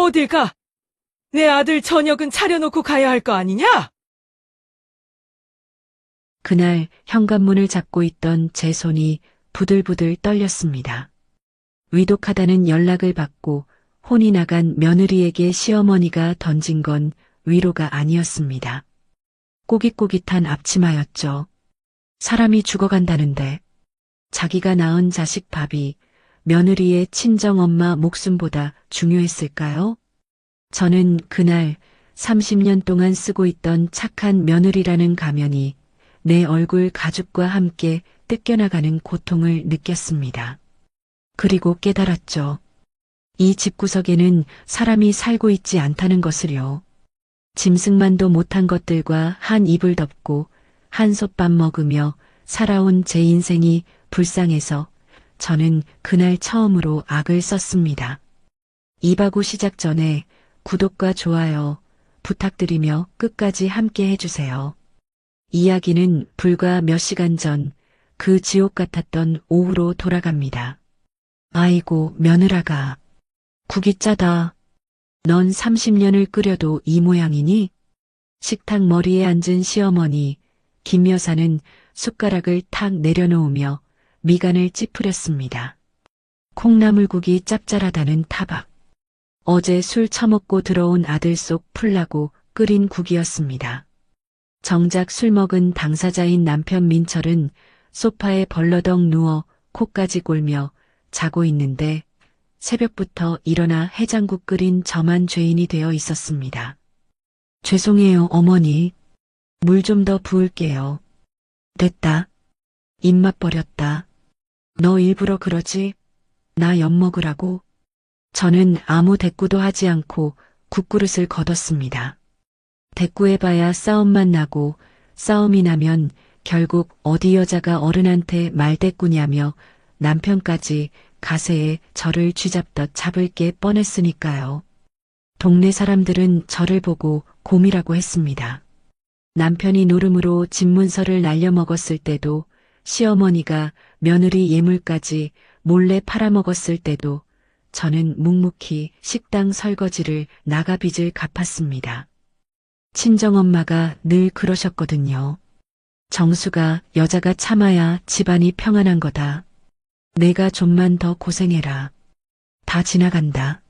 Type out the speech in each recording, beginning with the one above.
어딜 가? 내 아들 저녁은 차려놓고 가야 할 거 아니냐? 그날 현관문을 잡고 있던 제 손이 부들부들 떨렸습니다. 위독하다는 연락을 받고 혼이 나간 며느리에게 시어머니가 던진 건 위로가 아니었습니다. 꼬깃꼬깃한 앞치마였죠. 사람이 죽어간다는데 자기가 낳은 자식 밥이 며느리의 친정엄마 목숨보다 중요했을까요? 저는 그날 30년 동안 쓰고 있던 착한 며느리라는 가면이 내 얼굴 가죽과 함께 뜯겨나가는 고통을 느꼈습니다. 그리고 깨달았죠. 이 집구석에는 사람이 살고 있지 않다는 것을요. 짐승만도 못한 것들과 한 이불 덮고 한솥밥 먹으며 살아온 제 인생이 불쌍해서 저는 그날 처음으로 악을 썼습니다. 이바구 시작 전에 구독과 좋아요 부탁드리며 끝까지 함께 해주세요. 이야기는 불과 몇 시간 전 그 지옥 같았던 오후로 돌아갑니다. 아이고 며느라가 국이 짜다. 넌 30년을 끓여도 이 모양이니? 식탁 머리에 앉은 시어머니 김 여사는 숟가락을 탁 내려놓으며 미간을 찌푸렸습니다. 콩나물국이 짭짤하다는 타박. 어제 술 처먹고 들어온 아들 속 풀라고 끓인 국이었습니다. 정작 술 먹은 당사자인 남편 민철은 소파에 벌러덩 누워 코까지 골며 자고 있는데 새벽부터 일어나 해장국 끓인 저만 죄인이 되어 있었습니다. 죄송해요 어머니. 물 좀 더 부을게요. 됐다. 입맛 버렸다. 너 일부러 그러지? 나 엿먹으라고? 저는 아무 대꾸도 하지 않고 국그릇을 걷었습니다. 대꾸해봐야 싸움만 나고 싸움이 나면 결국 어디 여자가 어른한테 말대꾸냐며 남편까지 가세에 저를 쥐잡듯 잡을 게 뻔했으니까요. 동네 사람들은 저를 보고 곰이라고 했습니다. 남편이 노름으로 집문서를 날려먹었을 때도 시어머니가 며느리 예물까지 몰래 팔아먹었을 때도 저는 묵묵히 식당 설거지를 나가빚을 갚았습니다. 친정엄마가 늘 그러셨거든요. 정수가 여자가 참아야 집안이 평안한 거다. 내가 좀만 더 고생해라. 다 지나간다.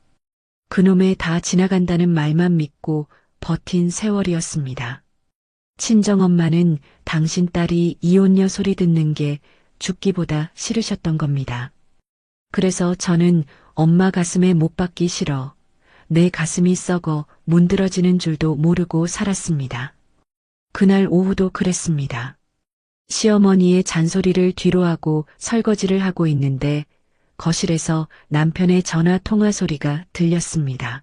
그놈의 다 지나간다는 말만 믿고 버틴 세월이었습니다. 친정엄마는 당신 딸이 이혼녀 소리 듣는 게 죽기보다 싫으셨던 겁니다. 그래서 저는 엄마 가슴에 못 박기 싫어 내 가슴이 썩어 문드러지는 줄도 모르고 살았습니다. 그날 오후도 그랬습니다. 시어머니의 잔소리를 뒤로하고 설거지를 하고 있는데 거실에서 남편의 전화 통화 소리가 들렸습니다.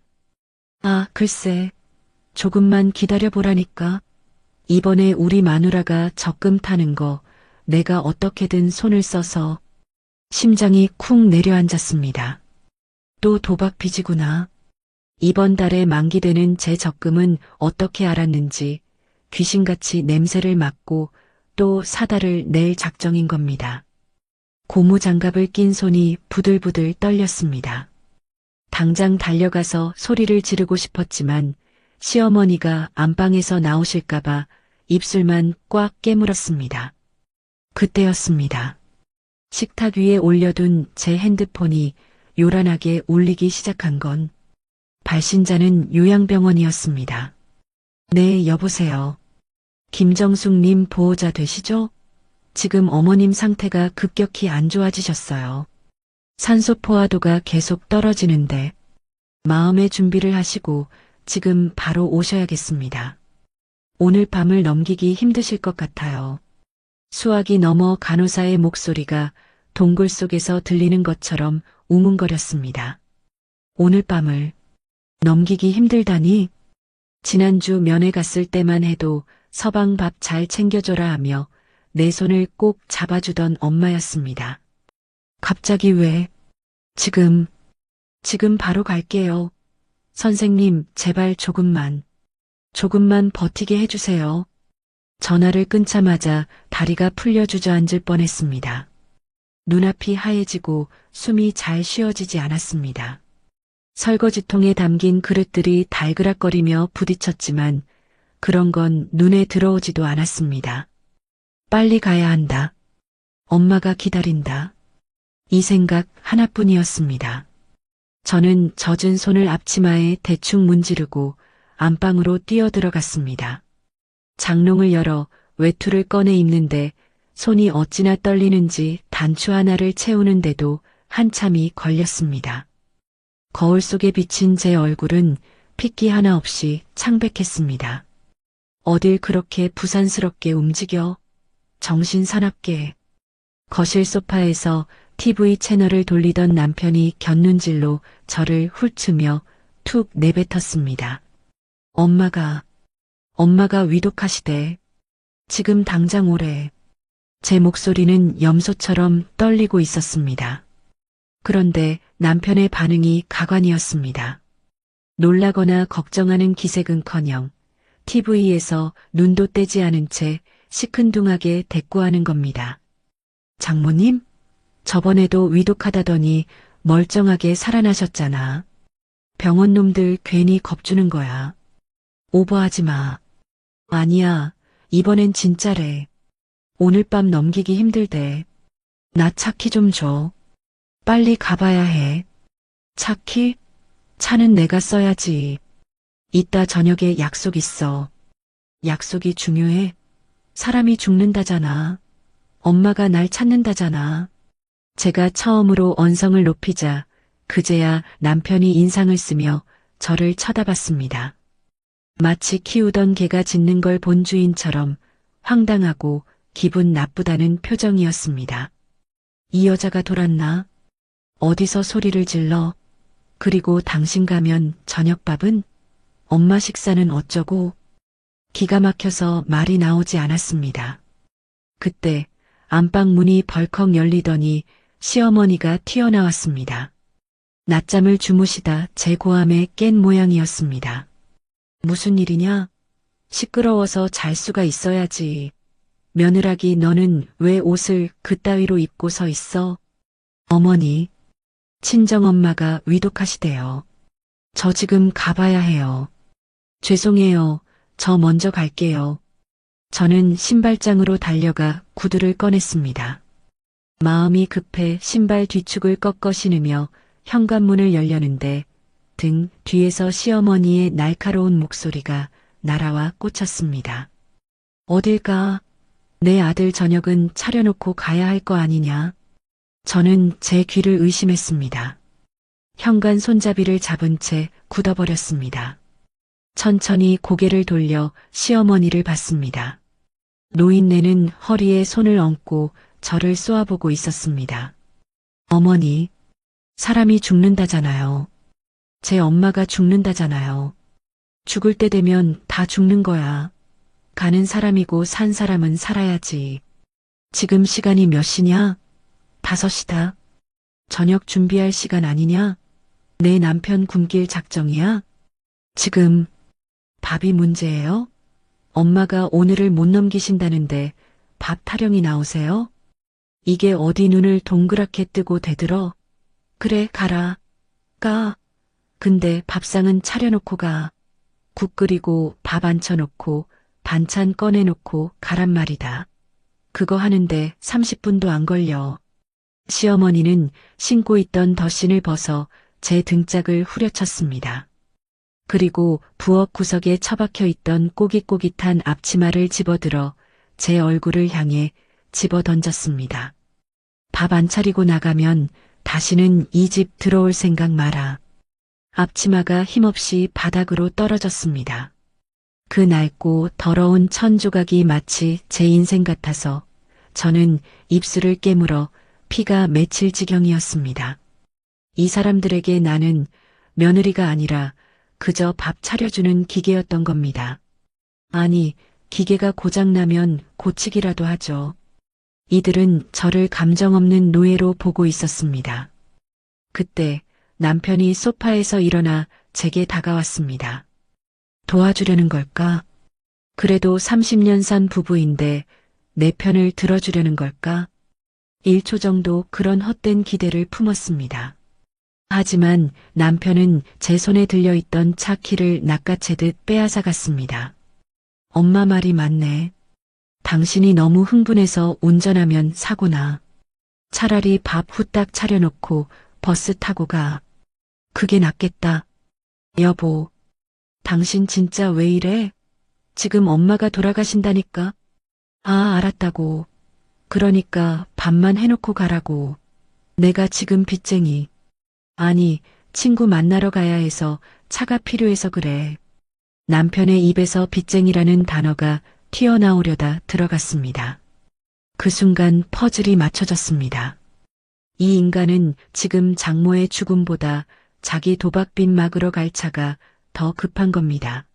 아, 글쎄. 조금만 기다려보라니까. 이번에 우리 마누라가 적금 타는 거 내가 어떻게든 손을 써서 심장이 쿵 내려앉았습니다. 또 도박 빚이구나. 이번 달에 만기되는 제 적금은 어떻게 알았는지 귀신같이 냄새를 맡고 또 사달을 낼 작정인 겁니다. 고무장갑을 낀 손이 부들부들 떨렸습니다. 당장 달려가서 소리를 지르고 싶었지만 시어머니가 안방에서 나오실까봐 입술만 꽉 깨물었습니다. 그때였습니다. 식탁 위에 올려둔 제 핸드폰이 요란하게 울리기 시작한 건 발신자는 요양병원이었습니다. 네, 여보세요. 김정숙님 보호자 되시죠? 지금 어머님 상태가 급격히 안 좋아지셨어요. 산소 포화도가 계속 떨어지는데 마음의 준비를 하시고 지금 바로 오셔야겠습니다. 오늘 밤을 넘기기 힘드실 것 같아요. 수화기 너머 간호사의 목소리가 동굴 속에서 들리는 것처럼 우문거렸습니다. 오늘 밤을 넘기기 힘들다니? 지난주 면회 갔을 때만 해도 서방 밥 잘 챙겨줘라 하며 내 손을 꼭 잡아주던 엄마였습니다. 갑자기 왜? 지금 바로 갈게요. 선생님, 제발 조금만 버티게 해주세요. 전화를 끊자마자 다리가 풀려 주저앉을 뻔했습니다. 눈앞이 하얘지고 숨이 잘 쉬어지지 않았습니다. 설거지통에 담긴 그릇들이 달그락거리며 부딪혔지만 그런 건 눈에 들어오지도 않았습니다. 빨리 가야 한다. 엄마가 기다린다. 이 생각 하나뿐이었습니다. 저는 젖은 손을 앞치마에 대충 문지르고 안방으로 뛰어들어갔습니다. 장롱을 열어 외투를 꺼내 입는데 손이 어찌나 떨리는지 단추 하나를 채우는데도 한참이 걸렸습니다. 거울 속에 비친 제 얼굴은 핏기 하나 없이 창백했습니다. 어딜 그렇게 부산스럽게 움직여? 정신 사납게. 거실 소파에서 TV 채널을 돌리던 남편이 곁눈질로 저를 훑으며 툭 내뱉었습니다. 엄마가 위독하시대. 지금 당장 오래. 제 목소리는 염소처럼 떨리고 있었습니다. 그런데 남편의 반응이 가관이었습니다. 놀라거나 걱정하는 기색은커녕 TV에서 눈도 떼지 않은 채 시큰둥하게 대꾸하는 겁니다. 장모님? 저번에도 위독하다더니 멀쩡하게 살아나셨잖아. 병원 놈들 괜히 겁주는 거야. 오버하지 마. 아니야, 이번엔 진짜래. 오늘 밤 넘기기 힘들대. 나 차키 좀 줘. 빨리 가봐야 해. 차키? 차는 내가 써야지. 이따 저녁에 약속 있어. 약속이 중요해? 사람이 죽는다잖아. 엄마가 날 찾는다잖아. 제가 처음으로 언성을 높이자 그제야 남편이 인상을 쓰며 저를 쳐다봤습니다. 마치 키우던 개가 짖는 걸 본 주인처럼 황당하고 기분 나쁘다는 표정이었습니다. 이 여자가 돌았나? 어디서 소리를 질러? 그리고 당신 가면 저녁밥은? 엄마 식사는 어쩌고? 기가 막혀서 말이 나오지 않았습니다. 그때 안방 문이 벌컥 열리더니 시어머니가 튀어나왔습니다. 낮잠을 주무시다 제 고함에 깬 모양이었습니다. 무슨 일이냐? 시끄러워서 잘 수가 있어야지. 며느라기 너는 왜 옷을 그따위로 입고 서 있어? 어머니, 친정엄마가 위독하시대요. 저 지금 가봐야 해요. 죄송해요. 저 먼저 갈게요. 저는 신발장으로 달려가 구두를 꺼냈습니다. 마음이 급해 신발 뒤축을 꺾어 신으며 현관문을 열려는데 등 뒤에서 시어머니의 날카로운 목소리가 날아와 꽂혔습니다. 어딜 가? 내 아들 저녁은 차려놓고 가야 할 거 아니냐? 저는 제 귀를 의심했습니다. 현관 손잡이를 잡은 채 굳어버렸습니다. 천천히 고개를 돌려 시어머니를 봤습니다. 노인네는 허리에 손을 얹고 저를 쏘아보고 있었습니다. 어머니, 사람이 죽는다잖아요. 제 엄마가 죽는다잖아요. 죽을 때 되면 다 죽는 거야. 가는 사람이고 산 사람은 살아야지. 지금 시간이 몇 시냐? 5시다. 저녁 준비할 시간 아니냐? 내 남편 굶길 작정이야? 지금 밥이 문제예요? 엄마가 오늘을 못 넘기신다는데 밥 타령이 나오세요? 이게 어디 눈을 동그랗게 뜨고 대들어? 그래, 가라. 가. 근데 밥상은 차려놓고 가. 국 끓이고 밥 앉혀놓고 반찬 꺼내놓고 가란 말이다. 그거 하는데 30분도 안 걸려. 시어머니는 신고 있던 덧신을 벗어 제 등짝을 후려쳤습니다. 그리고 부엌 구석에 처박혀 있던 꼬깃꼬깃한 앞치마를 집어들어 제 얼굴을 향해 집어 던졌습니다. 밥 안 차리고 나가면 다시는 이 집 들어올 생각 마라. 앞치마가 힘없이 바닥으로 떨어졌습니다. 그 낡고 더러운 천 조각이 마치 제 인생 같아서 저는 입술을 깨물어 피가 맺힐 지경이었습니다. 이 사람들에게 나는 며느리가 아니라 그저 밥 차려주는 기계였던 겁니다. 아니, 기계가 고장나면 고치기라도 하죠. 이들은 저를 감정 없는 노예로 보고 있었습니다. 그때 남편이 소파에서 일어나 제게 다가왔습니다. 도와주려는 걸까? 그래도 30년 산 부부인데 내 편을 들어주려는 걸까? 1초 정도 그런 헛된 기대를 품었습니다. 하지만 남편은 제 손에 들려있던 차 키를 낚아채듯 빼앗아 갔습니다. 엄마 말이 맞네. 당신이 너무 흥분해서 운전하면 사고나. 차라리 밥 후딱 차려놓고 버스 타고 가. 그게 낫겠다. 여보, 당신 진짜 왜 이래? 지금 엄마가 돌아가신다니까? 아, 알았다고. 그러니까 밥만 해놓고 가라고. 내가 지금 빚쟁이. 아니, 친구 만나러 가야 해서 차가 필요해서 그래. 남편의 입에서 빚쟁이라는 단어가 튀어나오려다 들어갔습니다. 그 순간 퍼즐이 맞춰졌습니다. 이 인간은 지금 장모의 죽음보다 자기 도박빚 막으러 갈 차가 더 급한 겁니다.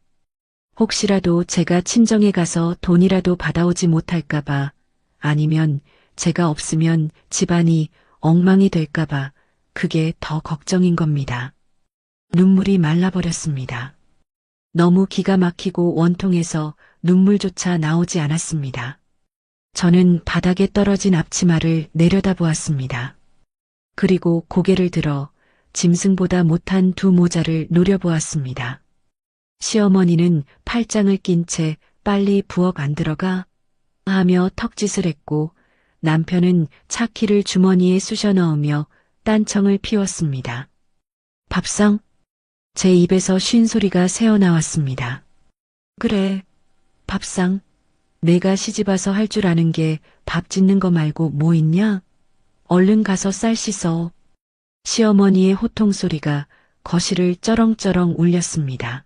혹시라도 제가 친정에 가서 돈이라도 받아오지 못할까봐, 아니면 제가 없으면 집안이 엉망이 될까봐 그게 더 걱정인 겁니다. 눈물이 말라버렸습니다. 너무 기가 막히고 원통해서 눈물조차 나오지 않았습니다. 저는 바닥에 떨어진 앞치마를 내려다보았습니다. 그리고 고개를 들어 짐승보다 못한 두 모자를 노려보았습니다. 시어머니는 팔짱을 낀 채 빨리 부엌 안 들어가 하며 턱짓을 했고 남편은 차키를 주머니에 쑤셔 넣으며 딴청을 피웠습니다. 밥상? 제 입에서 쉰 소리가 새어나왔습니다. 그래, 밥상. 내가 시집와서 할 줄 아는 게 밥 짓는 거 말고 뭐 있냐? 얼른 가서 쌀 씻어. 시어머니의 호통 소리가 거실을 쩌렁쩌렁 울렸습니다.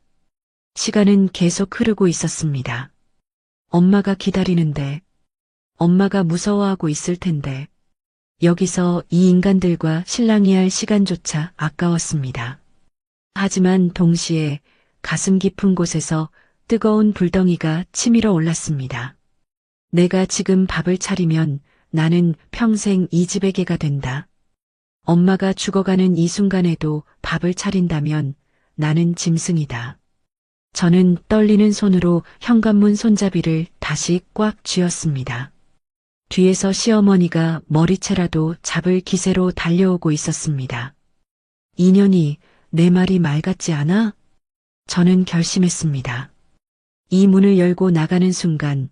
시간은 계속 흐르고 있었습니다. 엄마가 기다리는데, 엄마가 무서워하고 있을 텐데, 여기서 이 인간들과 실랑이 할 시간조차 아까웠습니다. 하지만 동시에 가슴 깊은 곳에서 뜨거운 불덩이가 치밀어 올랐습니다. 내가 지금 밥을 차리면 나는 평생 이 집의 개가 된다. 엄마가 죽어가는 이 순간에도 밥을 차린다면 나는 짐승이다. 저는 떨리는 손으로 현관문 손잡이를 다시 꽉 쥐었습니다. 뒤에서 시어머니가 머리채라도 잡을 기세로 달려오고 있었습니다. 인연이 내 말이 말 같지 않아? 저는 결심했습니다. 이 문을 열고 나가는 순간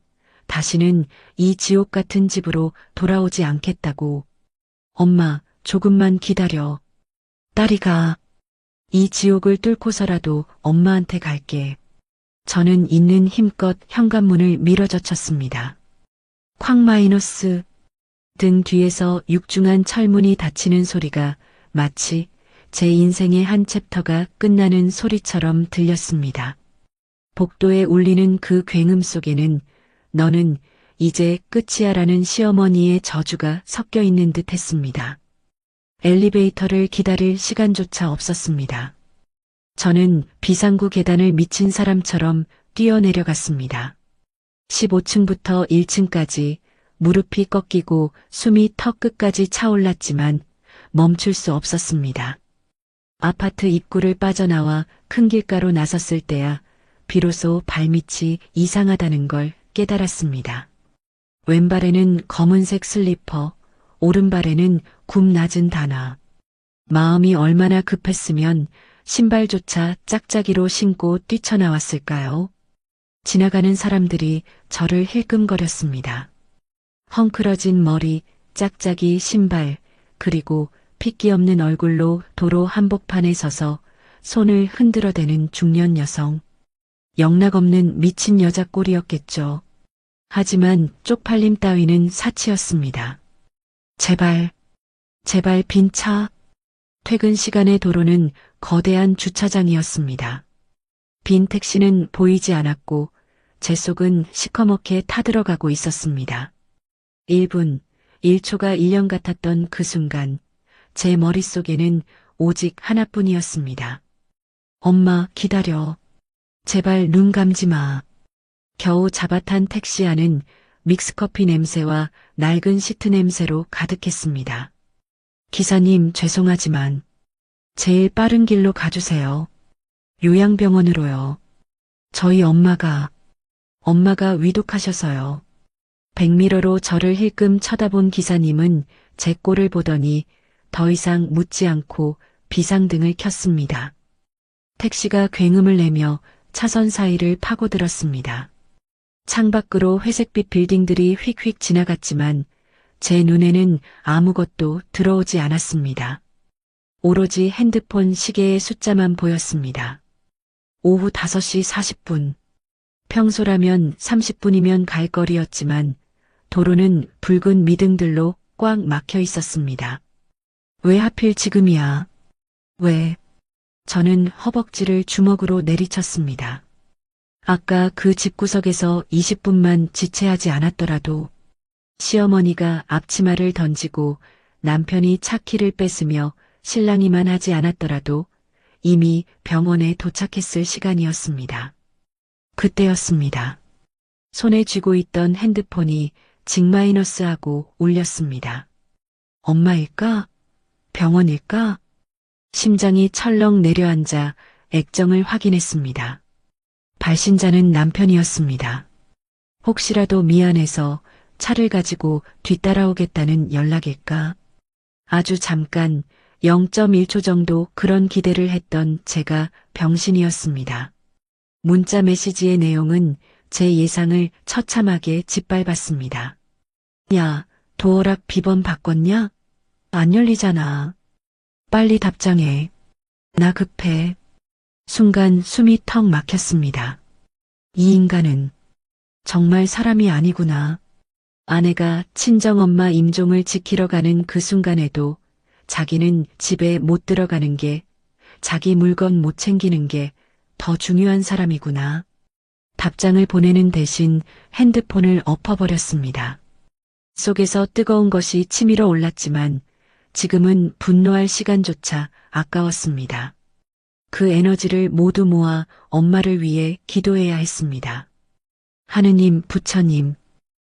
다시는 이 지옥 같은 집으로 돌아오지 않겠다고. 엄마, 조금만 기다려. 딸이 가. 이 지옥을 뚫고서라도 엄마한테 갈게. 저는 있는 힘껏 현관문을 밀어젖혔습니다. 쾅 마이너스. 등 뒤에서 육중한 철문이 닫히는 소리가 마치 제 인생의 한 챕터가 끝나는 소리처럼 들렸습니다. 복도에 울리는 그 굉음 속에는 너는 이제 끝이야라는 시어머니의 저주가 섞여 있는 듯 했습니다. 엘리베이터를 기다릴 시간조차 없었습니다. 저는 비상구 계단을 미친 사람처럼 뛰어내려갔습니다. 15층부터 1층까지 무릎이 꺾이고 숨이 턱 끝까지 차올랐지만 멈출 수 없었습니다. 아파트 입구를 빠져나와 큰 길가로 나섰을 때야 비로소 발밑이 이상하다는 걸 깨달았습니다. 왼발에는 검은색 슬리퍼, 오른발에는 굽 낮은 단화. 마음이 얼마나 급했으면 신발조차 짝짝이로 신고 뛰쳐나왔을까요? 지나가는 사람들이 저를 힐끔거렸습니다. 헝클어진 머리, 짝짝이 신발, 그리고 핏기 없는 얼굴로 도로 한복판에 서서 손을 흔들어대는 중년 여성. 영락없는 미친 여자 꼴이었겠죠. 하지만 쪽팔림 따위는 사치였습니다. 제발 빈 차. 퇴근 시간의 도로는 거대한 주차장이었습니다. 빈 택시는 보이지 않았고 제 속은 시커멓게 타들어가고 있었습니다. 1분, 1초가 1년 같았던 그 순간 제 머릿속에는 오직 하나뿐이었습니다. 엄마, 기다려. 제발 눈 감지 마. 겨우 잡아탄 택시 안은 믹스커피 냄새와 낡은 시트 냄새로 가득했습니다. 기사님, 죄송하지만 제일 빠른 길로 가주세요. 요양병원으로요. 저희 엄마가 위독하셔서요. 백미러로 저를 힐끔 쳐다본 기사님은 제 꼴을 보더니 더 이상 묻지 않고 비상등을 켰습니다. 택시가 굉음을 내며 차선 사이를 파고들었습니다. 창밖으로 회색빛 빌딩들이 휙휙 지나갔지만 제 눈에는 아무것도 들어오지 않았습니다. 오로지 핸드폰 시계의 숫자만 보였습니다. 오후 5시 40분. 평소라면 30분이면 갈 거리였지만 도로는 붉은 미등들로 꽉 막혀 있었습니다. 왜 하필 지금이야? 왜? 저는 허벅지를 주먹으로 내리쳤습니다. 아까 그 집구석에서 20분만 지체하지 않았더라도 시어머니가 앞치마를 던지고 남편이 차키를 뺏으며 실랑이만 하지 않았더라도 이미 병원에 도착했을 시간이었습니다. 그때였습니다. 손에 쥐고 있던 핸드폰이 징마이너스하고 울렸습니다. 엄마일까? 병원일까? 심장이 철렁 내려앉아 액정을 확인했습니다. 발신자는 남편이었습니다. 혹시라도 미안해서 차를 가지고 뒤따라오겠다는 연락일까? 아주 잠깐 0.1초 정도 그런 기대를 했던 제가 병신이었습니다. 문자 메시지의 내용은 제 예상을 처참하게 짓밟았습니다. 야, 도어락 비번 바꿨냐? 안 열리잖아. 빨리 답장해. 나 급해. 순간 숨이 턱 막혔습니다. 이 인간은 정말 사람이 아니구나. 아내가 친정엄마 임종을 지키러 가는 그 순간에도 자기는 집에 못 들어가는 게, 자기 물건 못 챙기는 게 더 중요한 사람이구나. 답장을 보내는 대신 핸드폰을 엎어버렸습니다. 속에서 뜨거운 것이 치밀어 올랐지만 지금은 분노할 시간조차 아까웠습니다. 그 에너지를 모두 모아 엄마를 위해 기도해야 했습니다. 하느님, 부처님,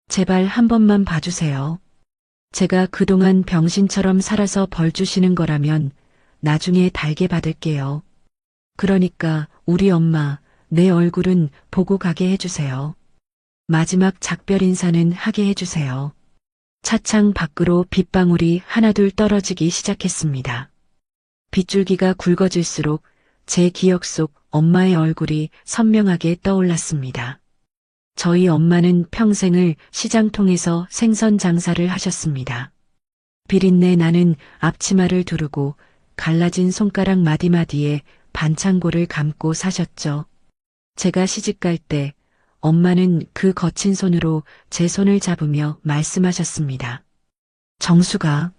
제발 한 번만 봐주세요. 제가 그동안 병신처럼 살아서 벌 주시는 거라면 나중에 달게 받을게요. 그러니까 우리 엄마, 내 얼굴은 보고 가게 해주세요. 마지막 작별 인사는 하게 해주세요. 차창 밖으로 빗방울이 하나둘 떨어지기 시작했습니다. 빗줄기가 굵어질수록 제 기억 속 엄마의 얼굴이 선명하게 떠올랐습니다. 저희 엄마는 평생을 시장통에서 생선 장사를 하셨습니다. 비린내 나는 앞치마를 두르고 갈라진 손가락 마디마디에 반창고를 감고 사셨죠. 제가 시집갈 때 엄마는 그 거친 손으로 제 손을 잡으며 말씀하셨습니다. 정수가,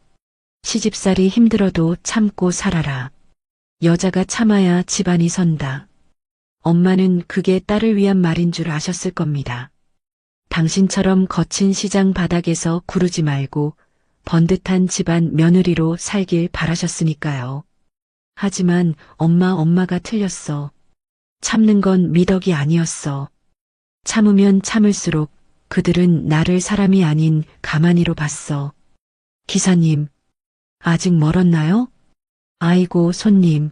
시집살이 힘들어도 참고 살아라. 여자가 참아야 집안이 선다. 엄마는 그게 딸을 위한 말인 줄 아셨을 겁니다. 당신처럼 거친 시장 바닥에서 구르지 말고 번듯한 집안 며느리로 살길 바라셨으니까요. 하지만 엄마가 틀렸어. 참는 건 미덕이 아니었어. 참으면 참을수록 그들은 나를 사람이 아닌 가만히로 봤어. 기사님, 아직 멀었나요? 아이고, 손님.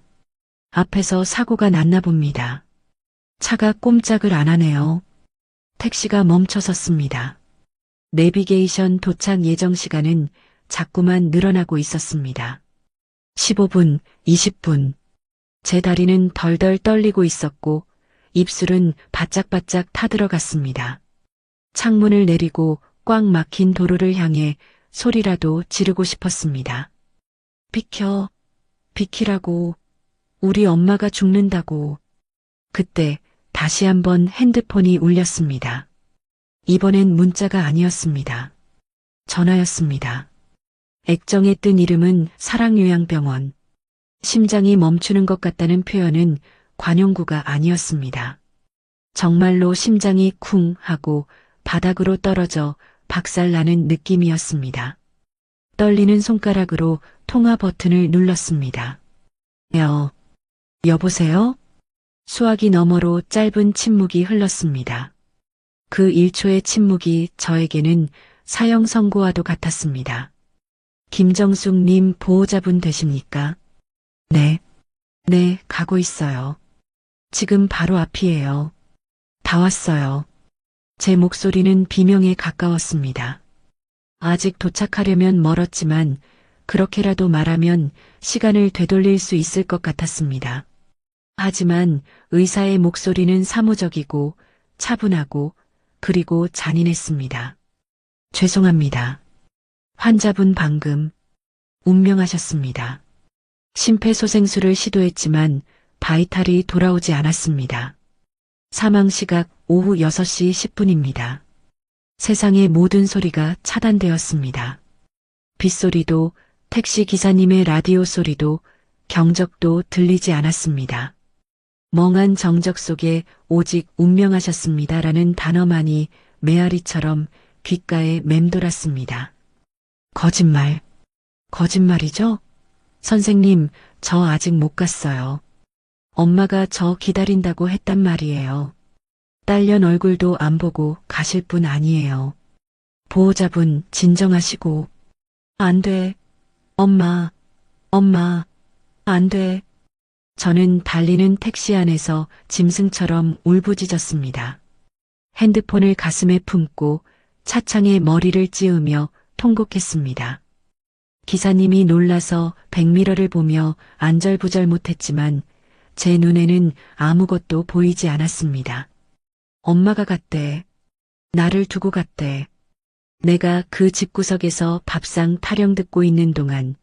앞에서 사고가 났나 봅니다. 차가 꼼짝을 안 하네요. 택시가 멈춰섰습니다. 내비게이션 도착 예정 시간은 자꾸만 늘어나고 있었습니다. 15분, 20분. 제 다리는 덜덜 떨리고 있었고 입술은 바짝바짝 타들어갔습니다. 창문을 내리고 꽉 막힌 도로를 향해 소리라도 지르고 싶었습니다. 비켜, 비키라고. 우리 엄마가 죽는다고. 그때 다시 한번 핸드폰이 울렸습니다. 이번엔 문자가 아니었습니다. 전화였습니다. 액정에 뜬 이름은 사랑요양병원. 심장이 멈추는 것 같다는 표현은 관용구가 아니었습니다. 정말로 심장이 쿵 하고 바닥으로 떨어져 박살나는 느낌이었습니다. 떨리는 손가락으로 통화 버튼을 눌렀습니다. 여보세요? 수화기 너머로 짧은 침묵이 흘렀습니다. 그 1초의 침묵이 저에게는 사형 선고와도 같았습니다. 김정숙님 보호자분 되십니까? 네, 가고 있어요. 지금 바로 앞이에요. 다 왔어요. 제 목소리는 비명에 가까웠습니다. 아직 도착하려면 멀었지만 그렇게라도 말하면 시간을 되돌릴 수 있을 것 같았습니다. 하지만 의사의 목소리는 사무적이고 차분하고 그리고 잔인했습니다. 죄송합니다. 환자분 방금 운명하셨습니다. 심폐소생술을 시도했지만 바이탈이 돌아오지 않았습니다. 사망 시각 오후 6시 10분입니다. 세상의 모든 소리가 차단되었습니다. 빗소리도 택시 기사님의 라디오 소리도 경적도 들리지 않았습니다. 멍한 정적 속에 오직 운명하셨습니다라는 단어만이 메아리처럼 귓가에 맴돌았습니다. 거짓말. 거짓말이죠? 선생님, 저 아직 못 갔어요. 엄마가 저 기다린다고 했단 말이에요. 딸년 얼굴도 안 보고 가실 분 아니에요. 보호자분 진정하시고. 안 돼. 엄마, 안 돼. 저는 달리는 택시 안에서 짐승처럼 울부짖었습니다. 핸드폰을 가슴에 품고 차창에 머리를 찌우며 통곡했습니다. 기사님이 놀라서 백미러를 보며 안절부절 못했지만 제 눈에는 아무것도 보이지 않았습니다. 엄마가 갔대. 나를 두고 갔대. 내가 그 집구석에서 밥상 타령 듣고 있는 동안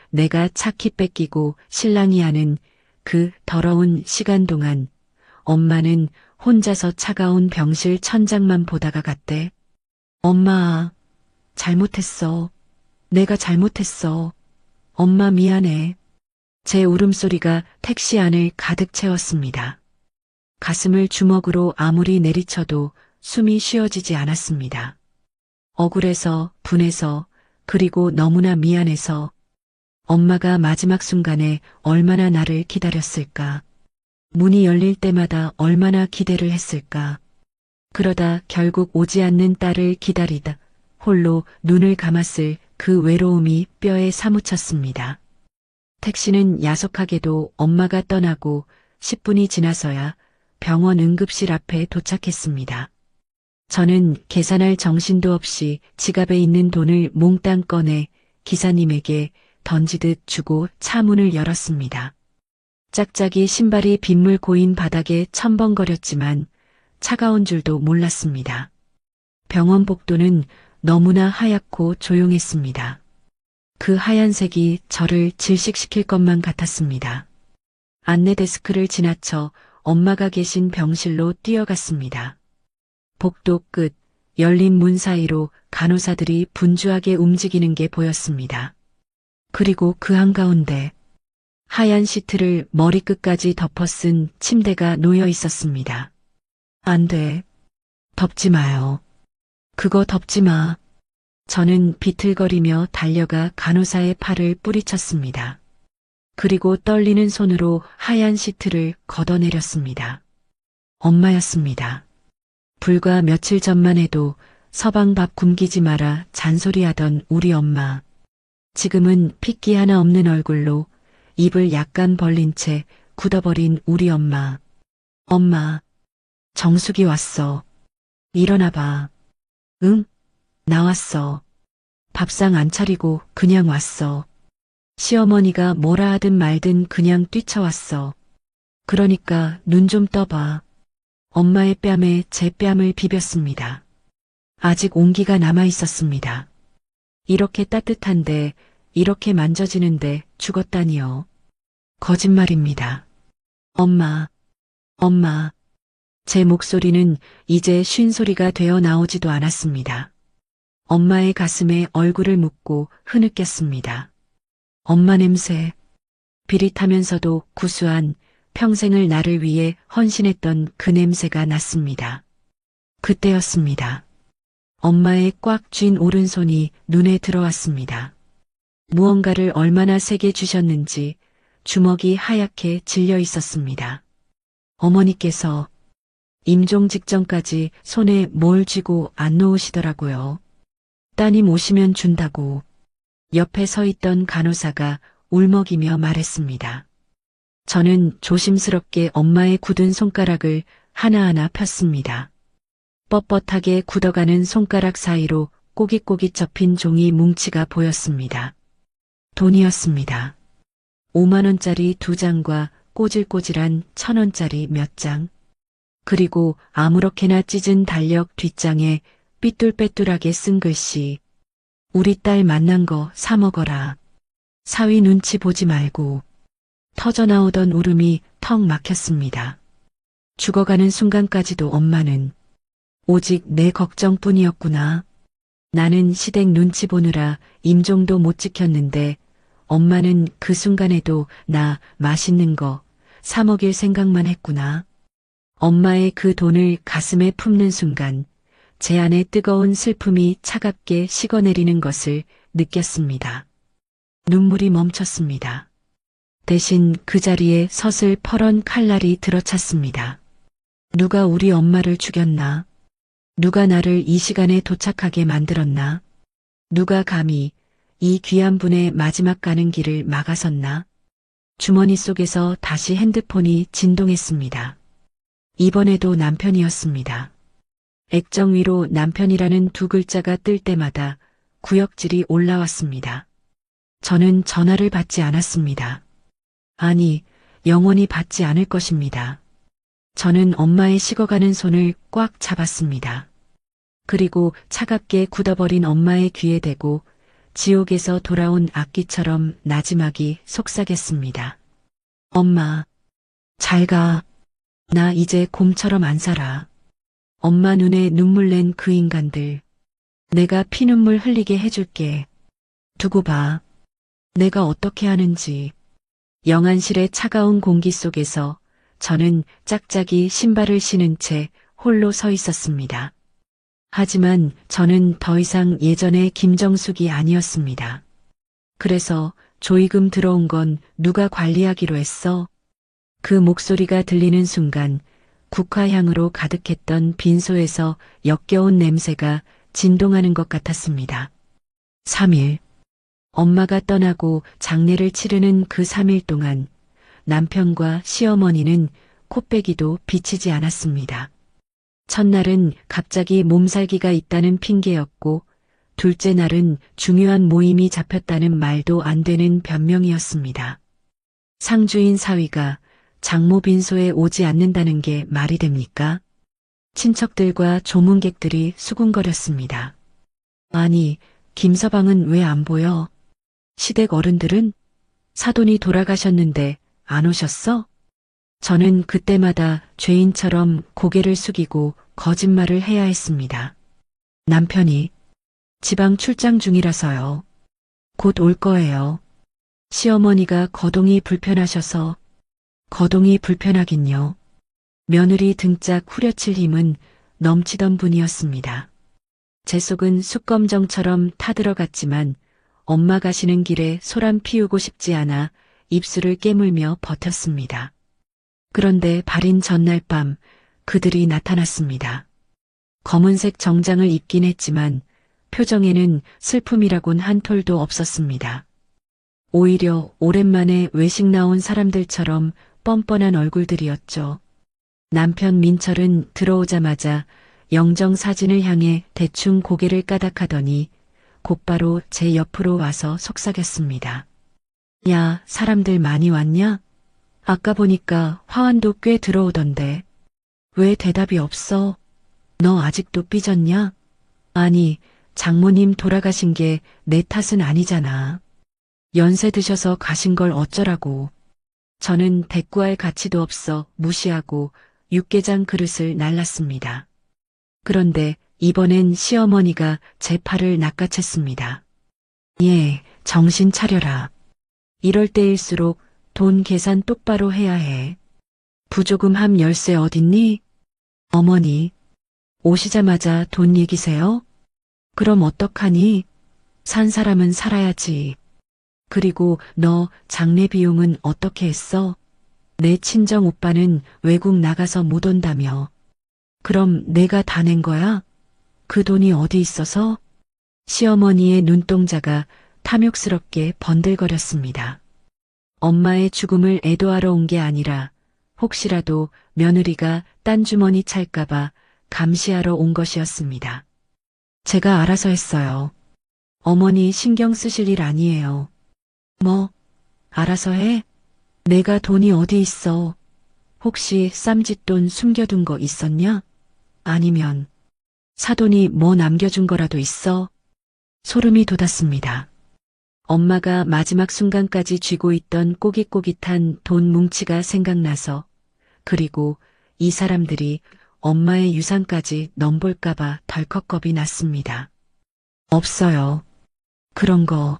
내가 차키 뺏기고 신랑이 하는 그 더러운 시간 동안 엄마는 혼자서 차가운 병실 천장만 보다가 갔대. 엄마, 잘못했어. 내가 잘못했어. 엄마 미안해. 제 울음소리가 택시 안을 가득 채웠습니다. 가슴을 주먹으로 아무리 내리쳐도 숨이 쉬어지지 않았습니다. 억울해서, 분해서, 그리고 너무나 미안해서 엄마가 마지막 순간에 얼마나 나를 기다렸을까. 문이 열릴 때마다 얼마나 기대를 했을까. 그러다 결국 오지 않는 딸을 기다리다 홀로 눈을 감았을 그 외로움이 뼈에 사무쳤습니다. 택시는 야속하게도 엄마가 떠나고 10분이 지나서야 병원 응급실 앞에 도착했습니다. 저는 계산할 정신도 없이 지갑에 있는 돈을 몽땅 꺼내 기사님에게 던지듯 주고 차 문을 열었습니다. 짝짝이 신발이 빗물 고인 바닥에 첨벙거렸지만 차가운 줄도 몰랐습니다. 병원 복도는 너무나 하얗고 조용했습니다. 그 하얀색이 저를 질식시킬 것만 같았습니다. 안내 데스크를 지나쳐 엄마가 계신 병실로 뛰어갔습니다. 복도 끝 열린 문 사이로 간호사들이 분주하게 움직이는 게 보였습니다. 그리고 그 한가운데 하얀 시트를 머리끝까지 덮어 쓴 침대가 놓여 있었습니다. 안 돼. 덮지 마요. 그거 덮지 마. 저는 비틀거리며 달려가 간호사의 팔을 뿌리쳤습니다. 그리고 떨리는 손으로 하얀 시트를 걷어내렸습니다. 엄마였습니다. 불과 며칠 전만 해도 서방 밥 굶기지 마라 잔소리하던 우리 엄마. 지금은 핏기 하나 없는 얼굴로 입을 약간 벌린 채 굳어버린 우리 엄마. 엄마, 정숙이 왔어. 일어나봐. 응? 나왔어. 밥상 안 차리고 그냥 왔어. 시어머니가 뭐라 하든 말든 그냥 뛰쳐왔어. 그러니까 눈 좀 떠봐. 엄마의 뺨에 제 뺨을 비볐습니다. 아직 온기가 남아 있었습니다. 이렇게 따뜻한데, 이렇게 만져지는데 죽었다니요. 거짓말입니다. 엄마. 제 목소리는 이제 쉰소리가 되어 나오지도 않았습니다. 엄마의 가슴에 얼굴을 묻고 흐느꼈습니다. 엄마 냄새. 비릿하면서도 구수한 평생을 나를 위해 헌신했던 그 냄새가 났습니다. 그때였습니다. 엄마의 꽉 쥔 오른손이 눈에 들어왔습니다. 무언가를 얼마나 세게 주셨는지 주먹이 하얗게 질려 있었습니다. 어머니께서 임종 직전까지 손에 뭘 쥐고 안 놓으시더라고요. 따님 오시면 준다고. 옆에 서 있던 간호사가 울먹이며 말했습니다. 저는 조심스럽게 엄마의 굳은 손가락을 하나하나 폈습니다. 뻣뻣하게 굳어가는 손가락 사이로 꼬깃꼬깃 접힌 종이 뭉치가 보였습니다. 돈이었습니다. 5만 원짜리 2장과 꼬질꼬질한 1,000원짜리 몇 장. 그리고 아무렇게나 찢은 달력 뒷장에 삐뚤빼뚤하게 쓴 글씨. 우리 딸 만난 거 사 먹어라. 사위 눈치 보지 말고. 터져나오던 울음이 턱 막혔습니다. 죽어가는 순간까지도 엄마는 오직 내 걱정뿐이었구나. 나는 시댁 눈치 보느라 임종도 못 지켰는데 엄마는 그 순간에도 나 맛있는 거 사 먹일 생각만 했구나. 엄마의 그 돈을 가슴에 품는 순간 제 안에 뜨거운 슬픔이 차갑게 식어내리는 것을 느꼈습니다. 눈물이 멈췄습니다. 대신 그 자리에 서슬퍼런 칼날이 들어찼습니다. 누가 우리 엄마를 죽였나? 누가 나를 이 시간에 도착하게 만들었나? 누가 감히 이 귀한 분의 마지막 가는 길을 막아섰나? 주머니 속에서 다시 핸드폰이 진동했습니다. 이번에도 남편이었습니다. 액정 위로 남편이라는 2글자가 뜰 때마다 구역질이 올라왔습니다. 저는 전화를 받지 않았습니다. 아니, 영원히 받지 않을 것입니다. 저는 엄마의 식어가는 손을 꽉 잡았습니다. 그리고 차갑게 굳어버린 엄마의 귀에 대고 지옥에서 돌아온 악기처럼 나지막이 속삭였습니다. 엄마, 잘 가. 나 이제 곰처럼 안 살아. 엄마 눈에 눈물 낸 그 인간들. 내가 피눈물 흘리게 해줄게. 두고 봐. 내가 어떻게 하는지. 영안실의 차가운 공기 속에서 저는 짝짝이 신발을 신은 채 홀로 서 있었습니다. 하지만 저는 더 이상 예전의 김정숙이 아니었습니다. 그래서 조의금 들어온 건 누가 관리하기로 했어? 그 목소리가 들리는 순간 국화향으로 가득했던 빈소에서 역겨운 냄새가 진동하는 것 같았습니다. 3일. 엄마가 떠나고 장례를 치르는 그 3일 동안 남편과 시어머니는 코빼기도 비치지 않았습니다. 첫날은 갑자기 몸살기가 있다는 핑계였고 둘째 날은 중요한 모임이 잡혔다는 말도 안 되는 변명이었습니다. 상주인 사위가 장모 빈소에 오지 않는다는 게 말이 됩니까? 친척들과 조문객들이 수군거렸습니다. 아니, 김서방은 왜 안 보여? 시댁 어른들은? 사돈이 돌아가셨는데 안 오셨어? 저는 그때마다 죄인처럼 고개를 숙이고 거짓말을 해야 했습니다. 남편이 지방 출장 중이라서요. 곧 올 거예요. 시어머니가 거동이 불편하셔서. 거동이 불편하긴요. 며느리 등짝 후려칠 힘은 넘치던 분이었습니다. 제 속은 숯검정처럼 타들어갔지만 엄마 가시는 길에 소란 피우고 싶지 않아 입술을 깨물며 버텼습니다. 그런데 발인 전날 밤 그들이 나타났습니다. 검은색 정장을 입긴 했지만 표정에는 슬픔이라곤 한 톨도 없었습니다. 오히려 오랜만에 외식 나온 사람들처럼 뻔뻔한 얼굴들이었죠. 남편 민철은 들어오자마자 영정 사진을 향해 대충 고개를 까닥하더니 곧바로 제 옆으로 와서 속삭였습니다. 야, 사람들 많이 왔냐? 아까 보니까 화환도 꽤 들어오던데. 왜 대답이 없어? 너 아직도 삐졌냐? 아니, 장모님 돌아가신 게 내 탓은 아니잖아. 연세 드셔서 가신 걸 어쩌라고. 저는 대꾸할 가치도 없어 무시하고 육개장 그릇을 날랐습니다. 그런데 이번엔 시어머니가 제 팔을 낚아챘습니다. 예, 정신 차려라. 이럴 때일수록 돈 계산 똑바로 해야 해. 부조금 함 열쇠 어딨니? 어머니, 오시자마자 돈 얘기세요? 그럼 어떡하니? 산 사람은 살아야지. 그리고 너 장례 비용은 어떻게 했어? 내 친정 오빠는 외국 나가서 못 온다며. 그럼 내가 다 낸 거야? 그 돈이 어디 있어서? 시어머니의 눈동자가 탐욕스럽게 번들거렸습니다. 엄마의 죽음을 애도하러 온 게 아니라 혹시라도 며느리가 딴 주머니 찰까봐 감시하러 온 것이었습니다. 제가 알아서 했어요. 어머니 신경 쓰실 일 아니에요. 뭐, 알아서 해. 내가 돈이 어디 있어. 혹시 쌈짓돈 숨겨둔 거 있었냐? 아니면 사돈이 뭐 남겨준 거라도 있어? 소름이 돋았습니다. 엄마가 마지막 순간까지 쥐고 있던 꼬깃꼬깃한 돈 뭉치가 생각나서, 그리고 이 사람들이 엄마의 유산까지 넘볼까봐 덜컥 겁이 났습니다. 없어요. 그런 거.